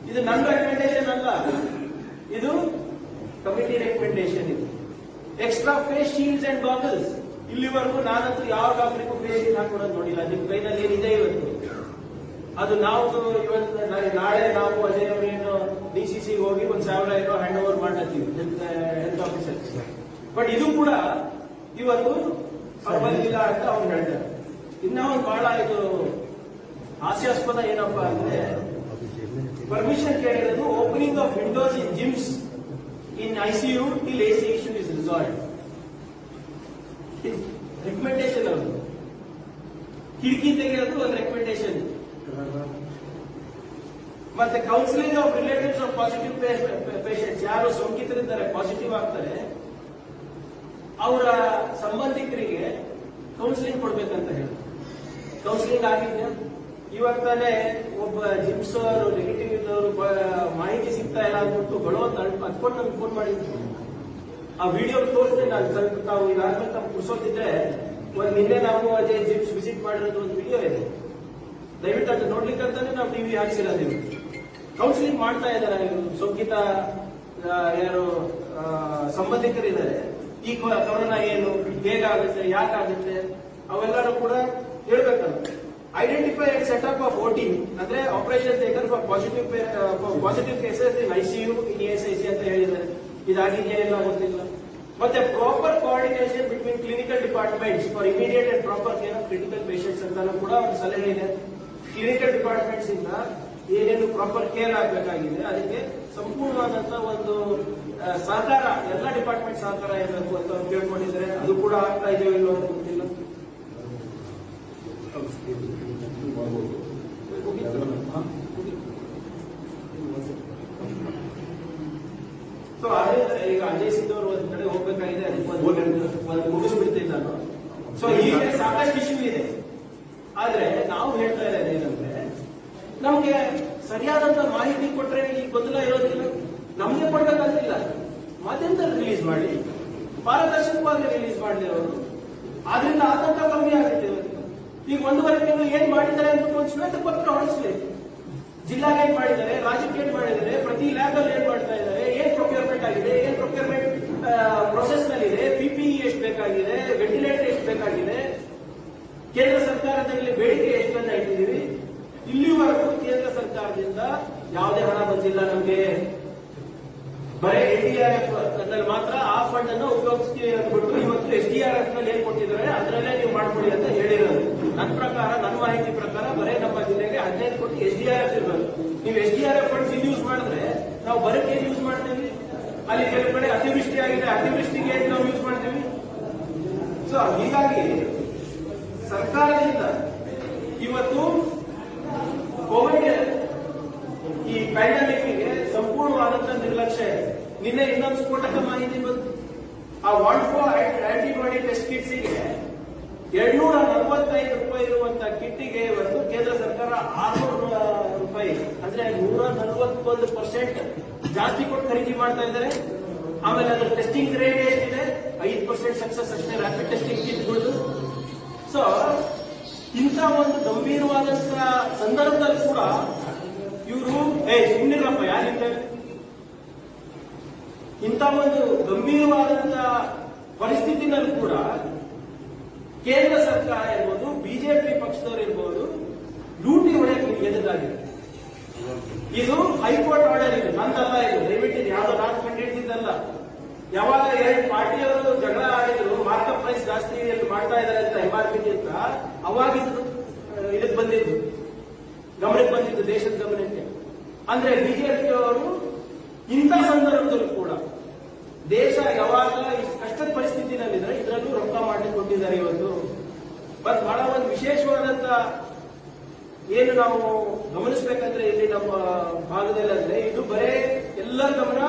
ಇದು ನನ್ನ ರೆಕಮೆಂಡೇಶನ್ ಅಲ್ಲ, ಇದು ಕಮಿಟಿ ರೆಕಮೆಂಡೇಶನ್. ಇದು extra face shields and goggles. ಇಲ್ಲಿವರೆಗೂ ನಾನಂತೂ ಯಾವ ಡಾಕ್ಟರ್ಗೂ ಫೇಸ್ ಶೀಲ್ಡ್ ಹಾಕೊಡೋದು ನೋಡಿಲ್ಲ. ನಿಮ್ ಕೈನಲ್ಲಿ ಏನಿದೆ ಇವತ್ತು ಅದು ನಾವು ಇವತ್ತು ನಾಳೆ ನಾವು ಅಜಯ್ ಅವರೇನು ಡಿಸಿಸಿ ಹೋಗಿ 1,000 ಏನೋ ಹ್ಯಾಂಡ್ ಓವರ್ ಮಾಡ್ತೀವಿ ಹೆಲ್ತ್ ಆಫೀಸರ್ಸ್. ಬಟ್ ಇದು ಕೂಡ ಇವತ್ತು ಬಂದಿಲ್ಲ ಅಂತ ಅವ್ರು ಹೇಳ್ತಾರೆ. ಇನ್ನ ಒಂದು ಬಹಳ ಇದು ಹಾಸ್ಯಾಸ್ಪದ ಏನಪ್ಪಾ ಅಂದ್ರೆ, ಪರ್ಮಿಷನ್ ಕೇಳಿರೋದು opening of windows in GIMS in ICU till AC issue is resolve. Recommendation ಅವರು ಕಿಟಕಿ ತೆಗೆಯೋದು ಒಂದು ರೆಕಮೆಂಡೇಶನ್. ಮತ್ತೆ counselling of relatives of positive patients, ಯಾರು ಸೋಂಕಿತರಿದ್ದಾರೆ ಪಾಸಿಟಿವ್ ಆಗ್ತಾರೆ ಅವರ ಸಂಬಂಧಿಕರಿಗೆ ಕೌನ್ಸಿಲಿಂಗ್ ಕೊಡ್ಬೇಕಂತ ಹೇಳಿ. ಕೌನ್ಸಿಲಿಂಗ್ ಆಗಿದ್ಯಾ? ಇವಾಗ ತಾನೇ ಒಬ್ಬ ಜಿಮ್ಸ್ ಅವರು ನೆಗೆಟಿವ್ ಇದ್ದವರು ಮಾಹಿತಿ ಸಿಗ್ತಾ ಇಲ್ಲ ಅಂದ್ಬಿಟ್ಟು ಬಳುವಂತ ಅನ್ಕೊಂಡು ನಮ್ಗೆ ಫೋನ್ ಮಾಡಿದ್ರು. ಆ ವಿಡಿಯೋ ತೋರಿಸಿದೆ ನಾನು. ಸ್ವಲ್ಪ ತಾವು ಇದಾದ್ಮೇಲೆ ತಾವು ಕುರ್ಸೋತಿದ್ರೆ ನಿನ್ನೆ ನಾವು ಅಜಯ್ ಜಿಮ್ಸ್ ವಿಸಿಟ್ ಮಾಡಿರೋದು ಒಂದು ವಿಡಿಯೋ ಇದೆ, ದಯವಿಟ್ಟು ಅದು ನೋಡ್ಲಿಕ್ಕೆ ಅಂತಾನೆ ನಾವು ಟಿವಿ ಹಾಕ್ಸಿರೋದು. ಕೌನ್ಸಿಲಿಂಗ್ ಮಾಡ್ತಾ ಇದ್ದಾರೆ ಸೋಂಕಿತ ಯಾರು ಸಂಬಂಧಿಕರಿದ್ದಾರೆ. ಈ ಕೊರೋನಾ ಏನು, ಹೇಗಾಗುತ್ತೆ, ಯಾಕಾಗುತ್ತೆ ಅವೆಲ್ಲರೂ ಕೂಡ ಹೇಳ್ಬೇಕಲ್ಲ. Identify and setup of OT ಅಂದ್ರೆ operation taken for positive cases in ICU in ESIC ಅಂತ ಹೇಳಿದ್ದಾರೆ. ಇದಾಗಿದೆಯಾ ಇಲ್ಲ ಗೊತ್ತಿಲ್ಲ. ಮತ್ತೆ proper coordination between clinical departments for immediate and proper care of critical patients ಅಂತಾನು ಕೂಡ ಒಂದು ಸಲಹೆ ಇದೆ. ಕ್ಲಿನಿಕಲ್ ಡಿಪಾರ್ಟ್ಮೆಂಟ್ಸ್ ಇಂದ ಏನೇನು ಪ್ರಾಪರ್ ಕೇರ್ ಆಗಬೇಕಾಗಿದೆ ಅದಕ್ಕೆ ಸಂಪೂರ್ಣವಾದಂತಹ ಒಂದು ಸಹಕಾರ, ಎಲ್ಲ ಡಿಪಾರ್ಟ್ಮೆಂಟ್ ಸಹಕಾರ ಇರಬೇಕು ಅಂತ ಕೇಳ್ಕೊಂಡಿದ್ದಾರೆ. ಅದು ಕೂಡ ಆಗ್ತಾ ಇದೆಯೋ ಇಲ್ಲೋ ಅಂತ ಗೊತ್ತಿಲ್ಲ. ಸೊ ಈಗ ಅಜಯ್ ಸಿಂಗ್ ಅವರು ಒಂದ್ ಕಡೆ ಹೋಗ್ಬೇಕಾಗಿದೆ, ಅದಕ್ಕೆ ಮುಗಿಸ್ಬಿಡ್ತೀನಿ ನಾನು. ಸೊ ಈಗ ಸಾಕಷ್ಟು ಇಶ್ಯೂ ಇದೆ. ಆದ್ರೆ ನಾವು ಹೇಳ್ತಾ ಇರೋದು ಏನಂದ್ರೆ, ನಮ್ಗೆ ಸರಿಯಾದಂತ ಮಾಹಿತಿ ಕೊಟ್ರೆ ಈ ಗೊಂದಲ ಇರೋದಿಲ್ಲ. ನಮ್ಗೆ ಕೊಡ್ಬೇಕಾಗಿಲ್ಲ, ಮಧ್ಯಂತರ ರಿಲೀಸ್ ಮಾಡಿ, ಪಾರದರ್ಶಕವಾಗಿ ರಿಲೀಸ್ ಮಾಡಿದೆ ಅವರು. ಆದ್ರಿಂದ ಆತಂಕ ಕಮ್ಮಿ ಆಗುತ್ತೆ. ಈಗ 1.5 ತಿಂಗಳು ಏನ್ ಮಾಡಿದ್ದಾರೆ ಅಂತ ಒಂದು ಶ್ವೇತ ಪತ್ರ ಹೊರಡಿಸಲಿ. ಜಿಲ್ಲಾಗೆ ಏನ್ ಮಾಡಿದ್ದಾರೆ, ರಾಜ್ಯಕ್ಕೆ ಏನ್ ಮಾಡಿದ್ದಾರೆ, ಪ್ರತಿ ಲ್ಯಾಬ್ ಅಲ್ಲಿ ಏನ್ ಮಾಡ್ತಾ ಇದ್ದಾರೆ, ಏನ್ ಪ್ರೊಕ್ಯೂರ್ಮೆಂಟ್ ಆಗಿದೆ, ಏನ್ ಪ್ರೊಕ್ಯೂರ್ಮೆಂಟ್ ಪ್ರೊಸೆಸ್ ನಲ್ಲಿ ಇದೆ, PPE ಎಷ್ಟು ಬೇಕಾಗಿದೆ, ವೆಂಟಿಲೇಟರ್ ಎಷ್ಟು ಬೇಕಾಗಿದೆ, ಕೇಂದ್ರ ಸರ್ಕಾರದಲ್ಲಿ ಬೇಡಿಕೆ ಎಷ್ಟನ್ನ ಇಟ್ಟಿದ್ದೀವಿ. ಇಲ್ಲಿವರೆಗೂ ಕೇಂದ್ರ ಸರ್ಕಾರದಿಂದ ಯಾವುದೇ ಹಣ ಬಂದಿಲ್ಲ ನಮಗೆ. ಬರೀ NDRF ನಲ್ಲಿ ಮಾತ್ರ ಆ ಫಂಡ್ ಅನ್ನು ಉಪಯೋಗಿಸ್ತೀವಿ ಅಂದ್ಬಿಟ್ಟು ಇವತ್ತು SDRF ನಲ್ಲಿ ಏನ್ ಕೊಟ್ಟಿದ್ದಾರೆ ಅದರಲ್ಲೇ ನೀವು ಮಾಡ್ಕೊಳ್ಳಿ ಅಂತ ಹೇಳಿರೋದು. ನನ್ನ ಪ್ರಕಾರ, ನನ್ನ ಮಾಹಿತಿ ಪ್ರಕಾರ ಬರೀ ನಮ್ಮ ಜಿಲ್ಲೆಗೆ 15 ಕೋಟಿ SDRF ಇರಬೇಕು. ನೀವು SDRF ಫಂಡ್ಸ್ ಯೂಸ್ ಮಾಡಿದ್ರೆ ನಾವು ಬರಕ್ಕೆ ಏನ್ ಯೂಸ್ ಮಾಡ್ತೀವಿ? ಅಲ್ಲಿ ಕೆಲವು ಕಡೆ ಅತಿವೃಷ್ಟಿ ಆಗಿದೆ, ಅತಿವೃಷ್ಟಿಗೆ ಏನ್ ನಾವು ಯೂಸ್ ಮಾಡ್ತೀವಿ? ಸೊ ಹೀಗಾಗಿ ಸರ್ಕಾರದಿಂದ ಇವತ್ತು ಕೋವಿಡ್ ಈ ಪ್ಯಾಂಡಮಿಕ್ಗೆ ಸಂಪೂರ್ಣವಾದಂತಹ ನಿರ್ಲಕ್ಷ್ಯ ಇದೆ. ನಿನ್ನೆ ಇನ್ನೊಂದು ಸ್ಫೋಟಕ ಮಾಹಿತಿ ಬಂತು. ಆ ವಾಂಟ್ ಫಾರ್ ಆಂಟಿಬಾಡಿ ಟೆಸ್ಟ್ ಕಿಟ್ಸ್ಗೆ $245 ಇರುವಂತಹ ಕಿಟ್ಟಿಗೆ ಇವತ್ತು ಕೇಂದ್ರ ಸರ್ಕಾರ $600 ಅಂದ್ರೆ 141% ಜಾಸ್ತಿ ಕೊಟ್ಟು ಖರೀದಿ ಮಾಡ್ತಾ ಇದ್ದಾರೆ. ಆಮೇಲೆ ಅದರ ಟೆಸ್ಟಿಂಗ್ ರೇಟ್ ಎಷ್ಟಿದೆ? 5% ಸಕ್ಸಸ್ ಅಷ್ಟೇ ರ್ಯಾಪಿಡ್ ಟೆಸ್ಟಿಂಗ್ ಕಿಟ್ಗಳು. ಸೊ ಇಂಥ ಒಂದು ಗಂಭೀರವಾದಂತಹ ಸಂದರ್ಭದಲ್ಲಿ ಕೂಡ ಇವರು ಸುಮ್ಮನಿರಪ್ಪ ಯಾರಿದ್ದಾರೆ. ಇಂಥ ಒಂದು ಗಂಭೀರವಾದಂತಹ ಪರಿಸ್ಥಿತಿನಲ್ಲಿ ಕೂಡ ಕೇಂದ್ರ ಸರ್ಕಾರ ಇರ್ಬೋದು, ಬಿಜೆಪಿ ಪಕ್ಷದವರು ಇರ್ಬೋದು, ಲೂಟಿ ಹೊಡೆಯಕ್ಕೆ ಎದುರಾಗಿದೆ. ಇದು ಹೈಕೋರ್ಟ್ ಆರ್ಡರ್, ಇದು ನಂದಲ್ಲ. ಇದು ದಯವಿಟ್ಟು ಯಾವ್ದೋ ನಾನು ಕಂಡಿಡ್ತಿದ್ದಲ್ಲ. ಯಾವಾಗ 2 ಪಾರ್ಟಿಯವರು ಜಗಳ ಆಡಿದ್ರು, ಮಾರ್ಕಪ್ ಪ್ರೈಸ್ ಜಾಸ್ತಿ ಮಾಡ್ತಾ ಇದ್ದಾರೆ ಅಂತ MRP ಅಂತ, ಅವಾಗ ಇದಕ್ಕೆ ಬಂದಿದ್ದು, ಗಮನಕ್ಕೆ ಬಂದಿದ್ದು, ದೇಶದ ಗಮನಕ್ಕೆ. ಅಂದ್ರೆ ಬಿಜೆಪಿ ಅವರು ಇಂಥ ಸಂದರ್ಭದಲ್ಲೂ ಕೂಡ ದೇಶ ಯಾವಾಗ ಕಷ್ಟದ ಪರಿಸ್ಥಿತಿನಲ್ಲಿದ್ರೆ ಇದರಲ್ಲೂ ರೊಕ್ಕ ಮಾಡಿ ಕೊಟ್ಟಿದ್ದಾರೆ ಇವತ್ತು. ಬಟ್ ಬಹಳ ಒಂದು ವಿಶೇಷವಾದಂತ ಏನು ನಾವು ಗಮನಿಸಬೇಕಂದ್ರೆ ಇಲ್ಲಿ ನಮ್ಮ ಭಾಗದಲ್ಲಿ ಅಂದ್ರೆ, ಇದು ಬರೇ ಎಲ್ಲರ ಗಮನ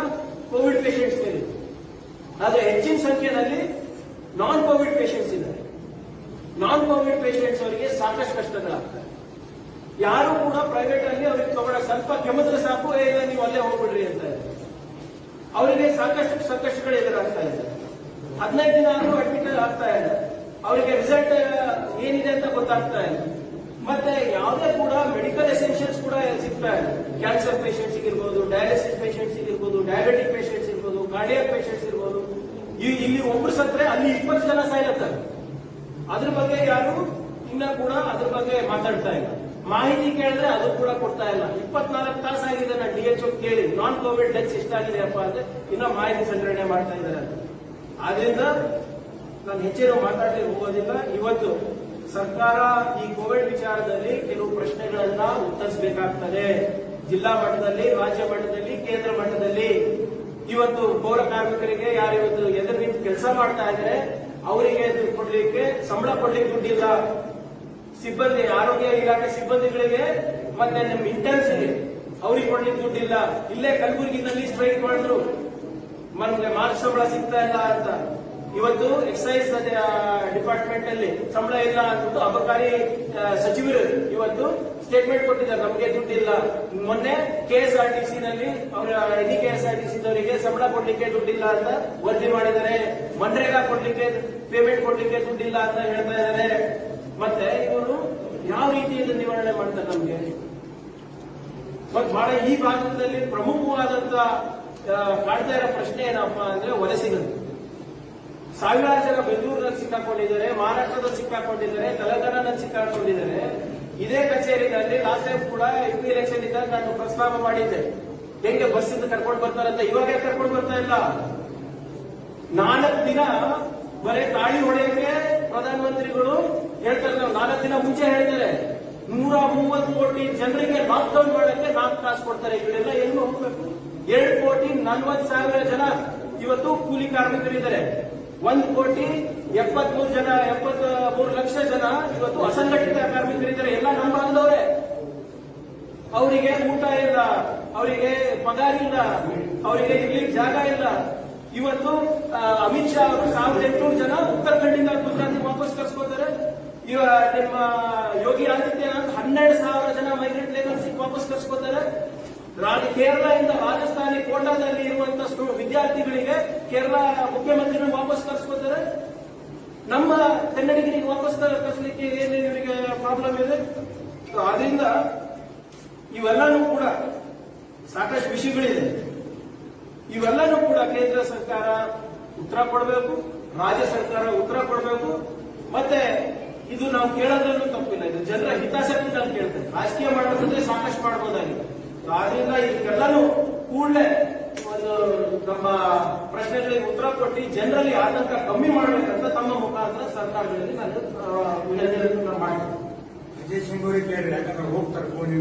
ಕೋವಿಡ್ ಪೇಷಂಟ್ಸ್ ಮೇಲೆ. ಆದ್ರೆ ಹೆಚ್ಚಿನ ಸಂಖ್ಯೆಯಲ್ಲಿ ನಾನ್ ಕೋವಿಡ್ ಪೇಷಂಟ್ಸ್ ಇದ್ದಾರೆ. ನಾನ್ ಕೋವಿಡ್ ಪೇಷಂಟ್ಸ್ ಅವರಿಗೆ ಸಾಕಷ್ಟು ಕಷ್ಟಗಳಾಗ್ತದೆ. ಯಾರು ಕೂಡ ಪ್ರೈವೇಟ್ ಅಲ್ಲಿ ಅವ್ರಿಗೆ ತಗೊಳ್ಳೋ ಸ್ವಲ್ಪ ಕೆಮ್ಮಿದ್ರೆ ಸಾಕು, ನೀವು ಅಲ್ಲೇ ಹೋಗ್ಬಿಡ್ರಿ ಅಂತ. ಅವರಿಗೆ ಸಾಕಷ್ಟು ಸಂಕಷ್ಟಗಳು ಎದುರಾಗ್ತಾ ಇದೆ. 15 ದಿನ ಆದ್ರೂ ಅಡ್ಮಿಟ್ ಆಗ್ತಾ ಇಲ್ಲ, ಅವರಿಗೆ ರಿಸಲ್ಟ್ ಏನಿದೆ ಅಂತ ಗೊತ್ತಾಗ್ತಾ ಇಲ್ಲ. ಮತ್ತೆ ಯಾವುದೇ ಕೂಡ ಮೆಡಿಕಲ್ ಎಸೆನ್ಷಿಯಲ್ಸ್ ಕೂಡ ಸಿಗ್ತಾ ಇಲ್ಲ. ಕ್ಯಾನ್ಸರ್ ಪೇಷಂಟ್ಸ್ ಇರ್ಬೋದು, ಡಯಾಲಿಸಿಸ್ ಪೇಷಂಟ್ಸ್ ಇರ್ಬೋದು, ಡಯಾಬಿಟಿಕ್ ಪೇಷಂಟ್ಸ್ ಇರ್ಬೋದು, ಕಾರ್ಡಿಯಾಕ್ ಪೇಷಂಟ್ಸ್ ಇರ್ಬೋದು. ಇಲ್ಲಿ ಒಬ್ರು ಸತ್ರೆ ಅಲ್ಲಿ 20 ಜನ ಸಾಯ್ಲತ್ತಾರೆ. ಅದ್ರ ಬಗ್ಗೆ ಯಾರು ಇನ್ನ ಕೂಡ ಅದ್ರ ಬಗ್ಗೆ ಮಾತಾಡ್ತಾ ಇಲ್ಲ. ಮಾಹಿತಿ ಕೇಳಿದ್ರೆ ಅದು ಕೂಡ ಕೊಡ್ತಾ ಇಲ್ಲ. 24 ತಾಸು ಆಗಿದೆ ನಾನು DHO ಕೇಳಿ ನಾನ್ ಕೋವಿಡ್ ಡೆತ್ಸ್ ಎಷ್ಟಾಗಿದೆಯಪ್ಪ ಅಂದ್ರೆ ಇನ್ನ ಮಾಹಿತಿ ಸಂಗ್ರಹಣೆ ಮಾಡ್ತಾ ಇದ್ದಾರೆ. ಆದ್ರಿಂದ ನಾನು ಹೆಚ್ಚೇನು ಮಾತಾಡಿ ಹೋಗೋದಿಲ್ಲ. ಇವತ್ತು ಸರ್ಕಾರ ಈ ಕೋವಿಡ್ ವಿಚಾರದಲ್ಲಿ ಕೆಲವು ಪ್ರಶ್ನೆಗಳನ್ನ ಉತ್ತರಿಸಬೇಕಾಗ್ತದೆ. ಜಿಲ್ಲಾ ಮಟ್ಟದಲ್ಲಿ, ರಾಜ್ಯ ಮಟ್ಟದಲ್ಲಿ, ಕೇಂದ್ರ ಮಟ್ಟದಲ್ಲಿ. ಇವತ್ತು ಪೌರ ಕಾರ್ಮಿಕರಿಗೆ ಯಾರು ಇವತ್ತು ಎದುರು ನಿಂತು ಕೆಲಸ ಮಾಡ್ತಾ ಇದ್ದಾರೆ ಅವರಿಗೆ ಕೊಡ್ಲಿಕ್ಕೆ ಸಂಬಳ ಕೊಡ್ಲಿಕ್ಕೆ ದುಡ್ಡಿಲ್ಲ. ಸಿಬ್ಬಂದಿ, ಆರೋಗ್ಯ ಇಲಾಖೆ ಸಿಬ್ಬಂದಿಗಳಿಗೆ ಮತ್ತೆ ನಮ್ಮ ಇಂಟರ್ನ್ಸ್ಗೆ ಅವ್ರಿಗೆ ಕೊಡ್ಲಿಕ್ಕೆ ದುಡ್ಡಿಲ್ಲ. ಇಲ್ಲೇ ಕಲಬುರಗಿನಲ್ಲಿ ಸ್ಟ್ರೈಕ್ ಮಾಡಿದ್ರು, ನಮ್ಗೆ ಮಾರ್ಚ್ ಸಂಬಳ ಸಿಗ್ತಾ ಇಲ್ಲ ಅಂತ. ಇವತ್ತು ಎಕ್ಸೈಸ್ ಡಿಪಾರ್ಟ್ಮೆಂಟ್ ಅಲ್ಲಿ ಸಂಬಳ ಇಲ್ಲ ಅಂದ್ಬಿಟ್ಟು ಅಬಕಾರಿ ಸಚಿವರು ಇವತ್ತು ಸ್ಟೇಟ್ಮೆಂಟ್ ಕೊಟ್ಟಿದ್ದಾರೆ, ನಮಗೆ ದುಡ್ಡಿಲ್ಲ. ಮೊನ್ನೆ KSRTC ನಲ್ಲಿ ಅವರ KSRTC ದವರಿಗೆ ಸಂಬಳ ಕೊಡ್ಲಿಕ್ಕೆ ದುಡ್ಡಿಲ್ಲ ಅಂತ ವರದಿ ಮಾಡಿದ್ದಾರೆ. ಮನ್ರೇಗಾ ಕೊಡ್ಲಿಕ್ಕೆ ಪೇಮೆಂಟ್ ಕೊಡ್ಲಿಕ್ಕೆ ದುಡ್ಡಿಲ್ಲ ಅಂತ ಹೇಳ್ತಾ ಇದ್ದಾರೆ. ಮತ್ತೆ ಇವರು ಯಾವ ರೀತಿಯಲ್ಲಿ ನಿವಾರಣೆ ಮಾಡ್ತಾರೆ ನಮ್ಗೆ? ಮತ್ತೆ ಬಹಳ ಈ ಭಾಗದಲ್ಲಿ ಪ್ರಮುಖವಾದಂತ ಕಾಡ್ತಾ ಇರೋ ಪ್ರಶ್ನೆ ಏನಪ್ಪ ಅಂದ್ರೆ ವಲಸಿಗರು. ಸಾವಿರಾರು ಜನ ಬೆಂಗಳೂರಿನಲ್ಲಿ ಸಿಕ್ಕಾಕೊಂಡಿದ್ದಾರೆ, ಮಹಾರಾಷ್ಟ್ರದಲ್ಲಿ ಸಿಕ್ಕಾಕೊಂಡಿದ್ದಾರೆ, ತೆಲಂಗಾಣದಲ್ಲಿ ಸಿಕ್ಕಾಕೊಂಡಿದ್ದಾರೆ. ಇದೇ ಕಚೇರಿನಲ್ಲಿ ಲಾಸ್ಟ್ ಟೈಮ್ ಕೂಡ MP ಎಲೆಕ್ಷನ್ ಇದ್ದಾಗ ನಾನು ಪ್ರಸ್ತಾಪ ಮಾಡಿದ್ದೆ, ಹೆಂಗೆ ಬಸ್ ಇಂದ ಕರ್ಕೊಂಡು ಬರ್ತಾರಂತ. ಇವಾಗ ಕರ್ಕೊಂಡು ಬರ್ತಾ ಇಲ್ಲ. 4 ದಿನ ಬರೀ ತಾಳಿ ಹೊಡೆಯಕ್ಕೆ ಪ್ರಧಾನಮಂತ್ರಿಗಳು ಹೇಳ್ತಾರೆ. ನಾವು 4 ದಿನ ಮುಂಚೆ ಹೇಳ್ತಾರೆ 130 ಕೋಟಿ ಜನರಿಗೆ ಲಾಕ್ಡೌನ್ ಮಾಡಕ್ಕೆ 4 ತಾಸು ಕೊಡ್ತಾರೆ. ಇವರೆಲ್ಲ ಎಲ್ಲಿ ಹೋಗ್ಬೇಕು? 2,40,00,000 ಜನ ಇವತ್ತು ಕೂಲಿ ಕಾರ್ಮಿಕರಿದ್ದಾರೆ. 1,73 ಲಕ್ಷ ಜನ ಇವತ್ತು ಅಸಂಘಟಿತ ಕಾರ್ಮಿಕರಿದ್ದಾರೆ. ಎಲ್ಲ ನಮ್ಮ ಭಾಗದವರೇ. ಅವರಿಗೆ ಊಟ ಇಲ್ಲ, ಅವರಿಗೆ ಪಗಾರ ಇಲ್ಲ, ಅವರಿಗೆ ಇರ್ಲಿಕ್ಕೆ ಜಾಗ ಇಲ್ಲ. ಇವತ್ತು ಅಮಿತ್ ಶಾ ಅವರು 1,800 ಜನ ಉತ್ತರಾಖಂಡಿಂದ ಗುಜರಾತ್ಗೆ ವಾಪಸ್ ಕರ್ಸ್ಕೋತಾರೆ. ನಿಮ್ಮ ಯೋಗಿ ಆದಿತ್ಯನಾಥ್ 12,000 ಜನ ಮೈಗ್ರೆಂಟ್ ಲೇಬರ್ಸ್ ವಾಪಸ್ ಕರ್ಸ್ಕೋತಾರೆ. ಕೇರಳದಿಂದ ರಾಜಸ್ಥಾನಿ ಕೋಟಾದಲ್ಲಿ ಇರುವಂತಹ ವಿದ್ಯಾರ್ಥಿಗಳಿಗೆ ಕೇರಳ ಮುಖ್ಯಮಂತ್ರಿಗಳು ವಾಪಸ್ ಕರ್ಸ್ಕೋತಾರೆ. ನಮ್ಮ ಕನ್ನಡಿಗರಿಗೆ ವಾಪಸ್ ಕರ್ಸಲಿಕ್ಕೆ ಏನು ಇವರಿಗೆ ಪ್ರಾಬ್ಲಮ್ ಇದೆ? ಆದ್ರಿಂದ ಇವೆಲ್ಲನೂ ಕೂಡ ಸಾಕಷ್ಟು ವಿಷಯಗಳಿದೆ. ಇವೆಲ್ಲನೂ ಕೂಡ ಕೇಂದ್ರ ಸರ್ಕಾರ ಉತ್ತರ ಕೊಡಬೇಕು, ರಾಜ್ಯ ಸರ್ಕಾರ ಉತ್ತರ ಕೊಡಬೇಕು. ಮತ್ತೆ ಇದು ನಾವು ಕೇಳೋದ್ರಲ್ಲೂ ತಪ್ಪಿಲ್ಲ. ಇದು ಜನರ ಹಿತಾಸಕ್ತಿ ನಾವು ಕೇಳ್ತೇವೆ. ರಾಜಕೀಯ ಮಾಡೋದ್ರೆ ಸಾಕಷ್ಟು ಮಾಡಬಹುದಾಗಿದೆ. ಆದ್ರಿಂದ ಇದಕ್ಕೆಲ್ಲನೂ ಕೂಡಲೇ ಒಂದು ನಮ್ಮ ಪ್ರಶ್ನೆಗಳಿಗೆ ಉತ್ತರ ಕೊಟ್ಟು ಜನರಲ್ಲಿ ಆತಂಕ ಕಮ್ಮಿ ಮಾಡಬೇಕಂತ ತಮ್ಮ ಮುಖಾಂತರ ಸರ್ಕಾರಗಳಲ್ಲಿ ನಾನು ವಿನಂತಿಯನ್ನು ಮಾಡ್ತೀನಿ. ಅಜಯ್ ಸಿಂಗ್ ಅವರಿಗೆ ಕೇಳಿ, ಯಾಕಂದ್ರೆ ಹೋಗ್ತಾರೆ ಫೋನ್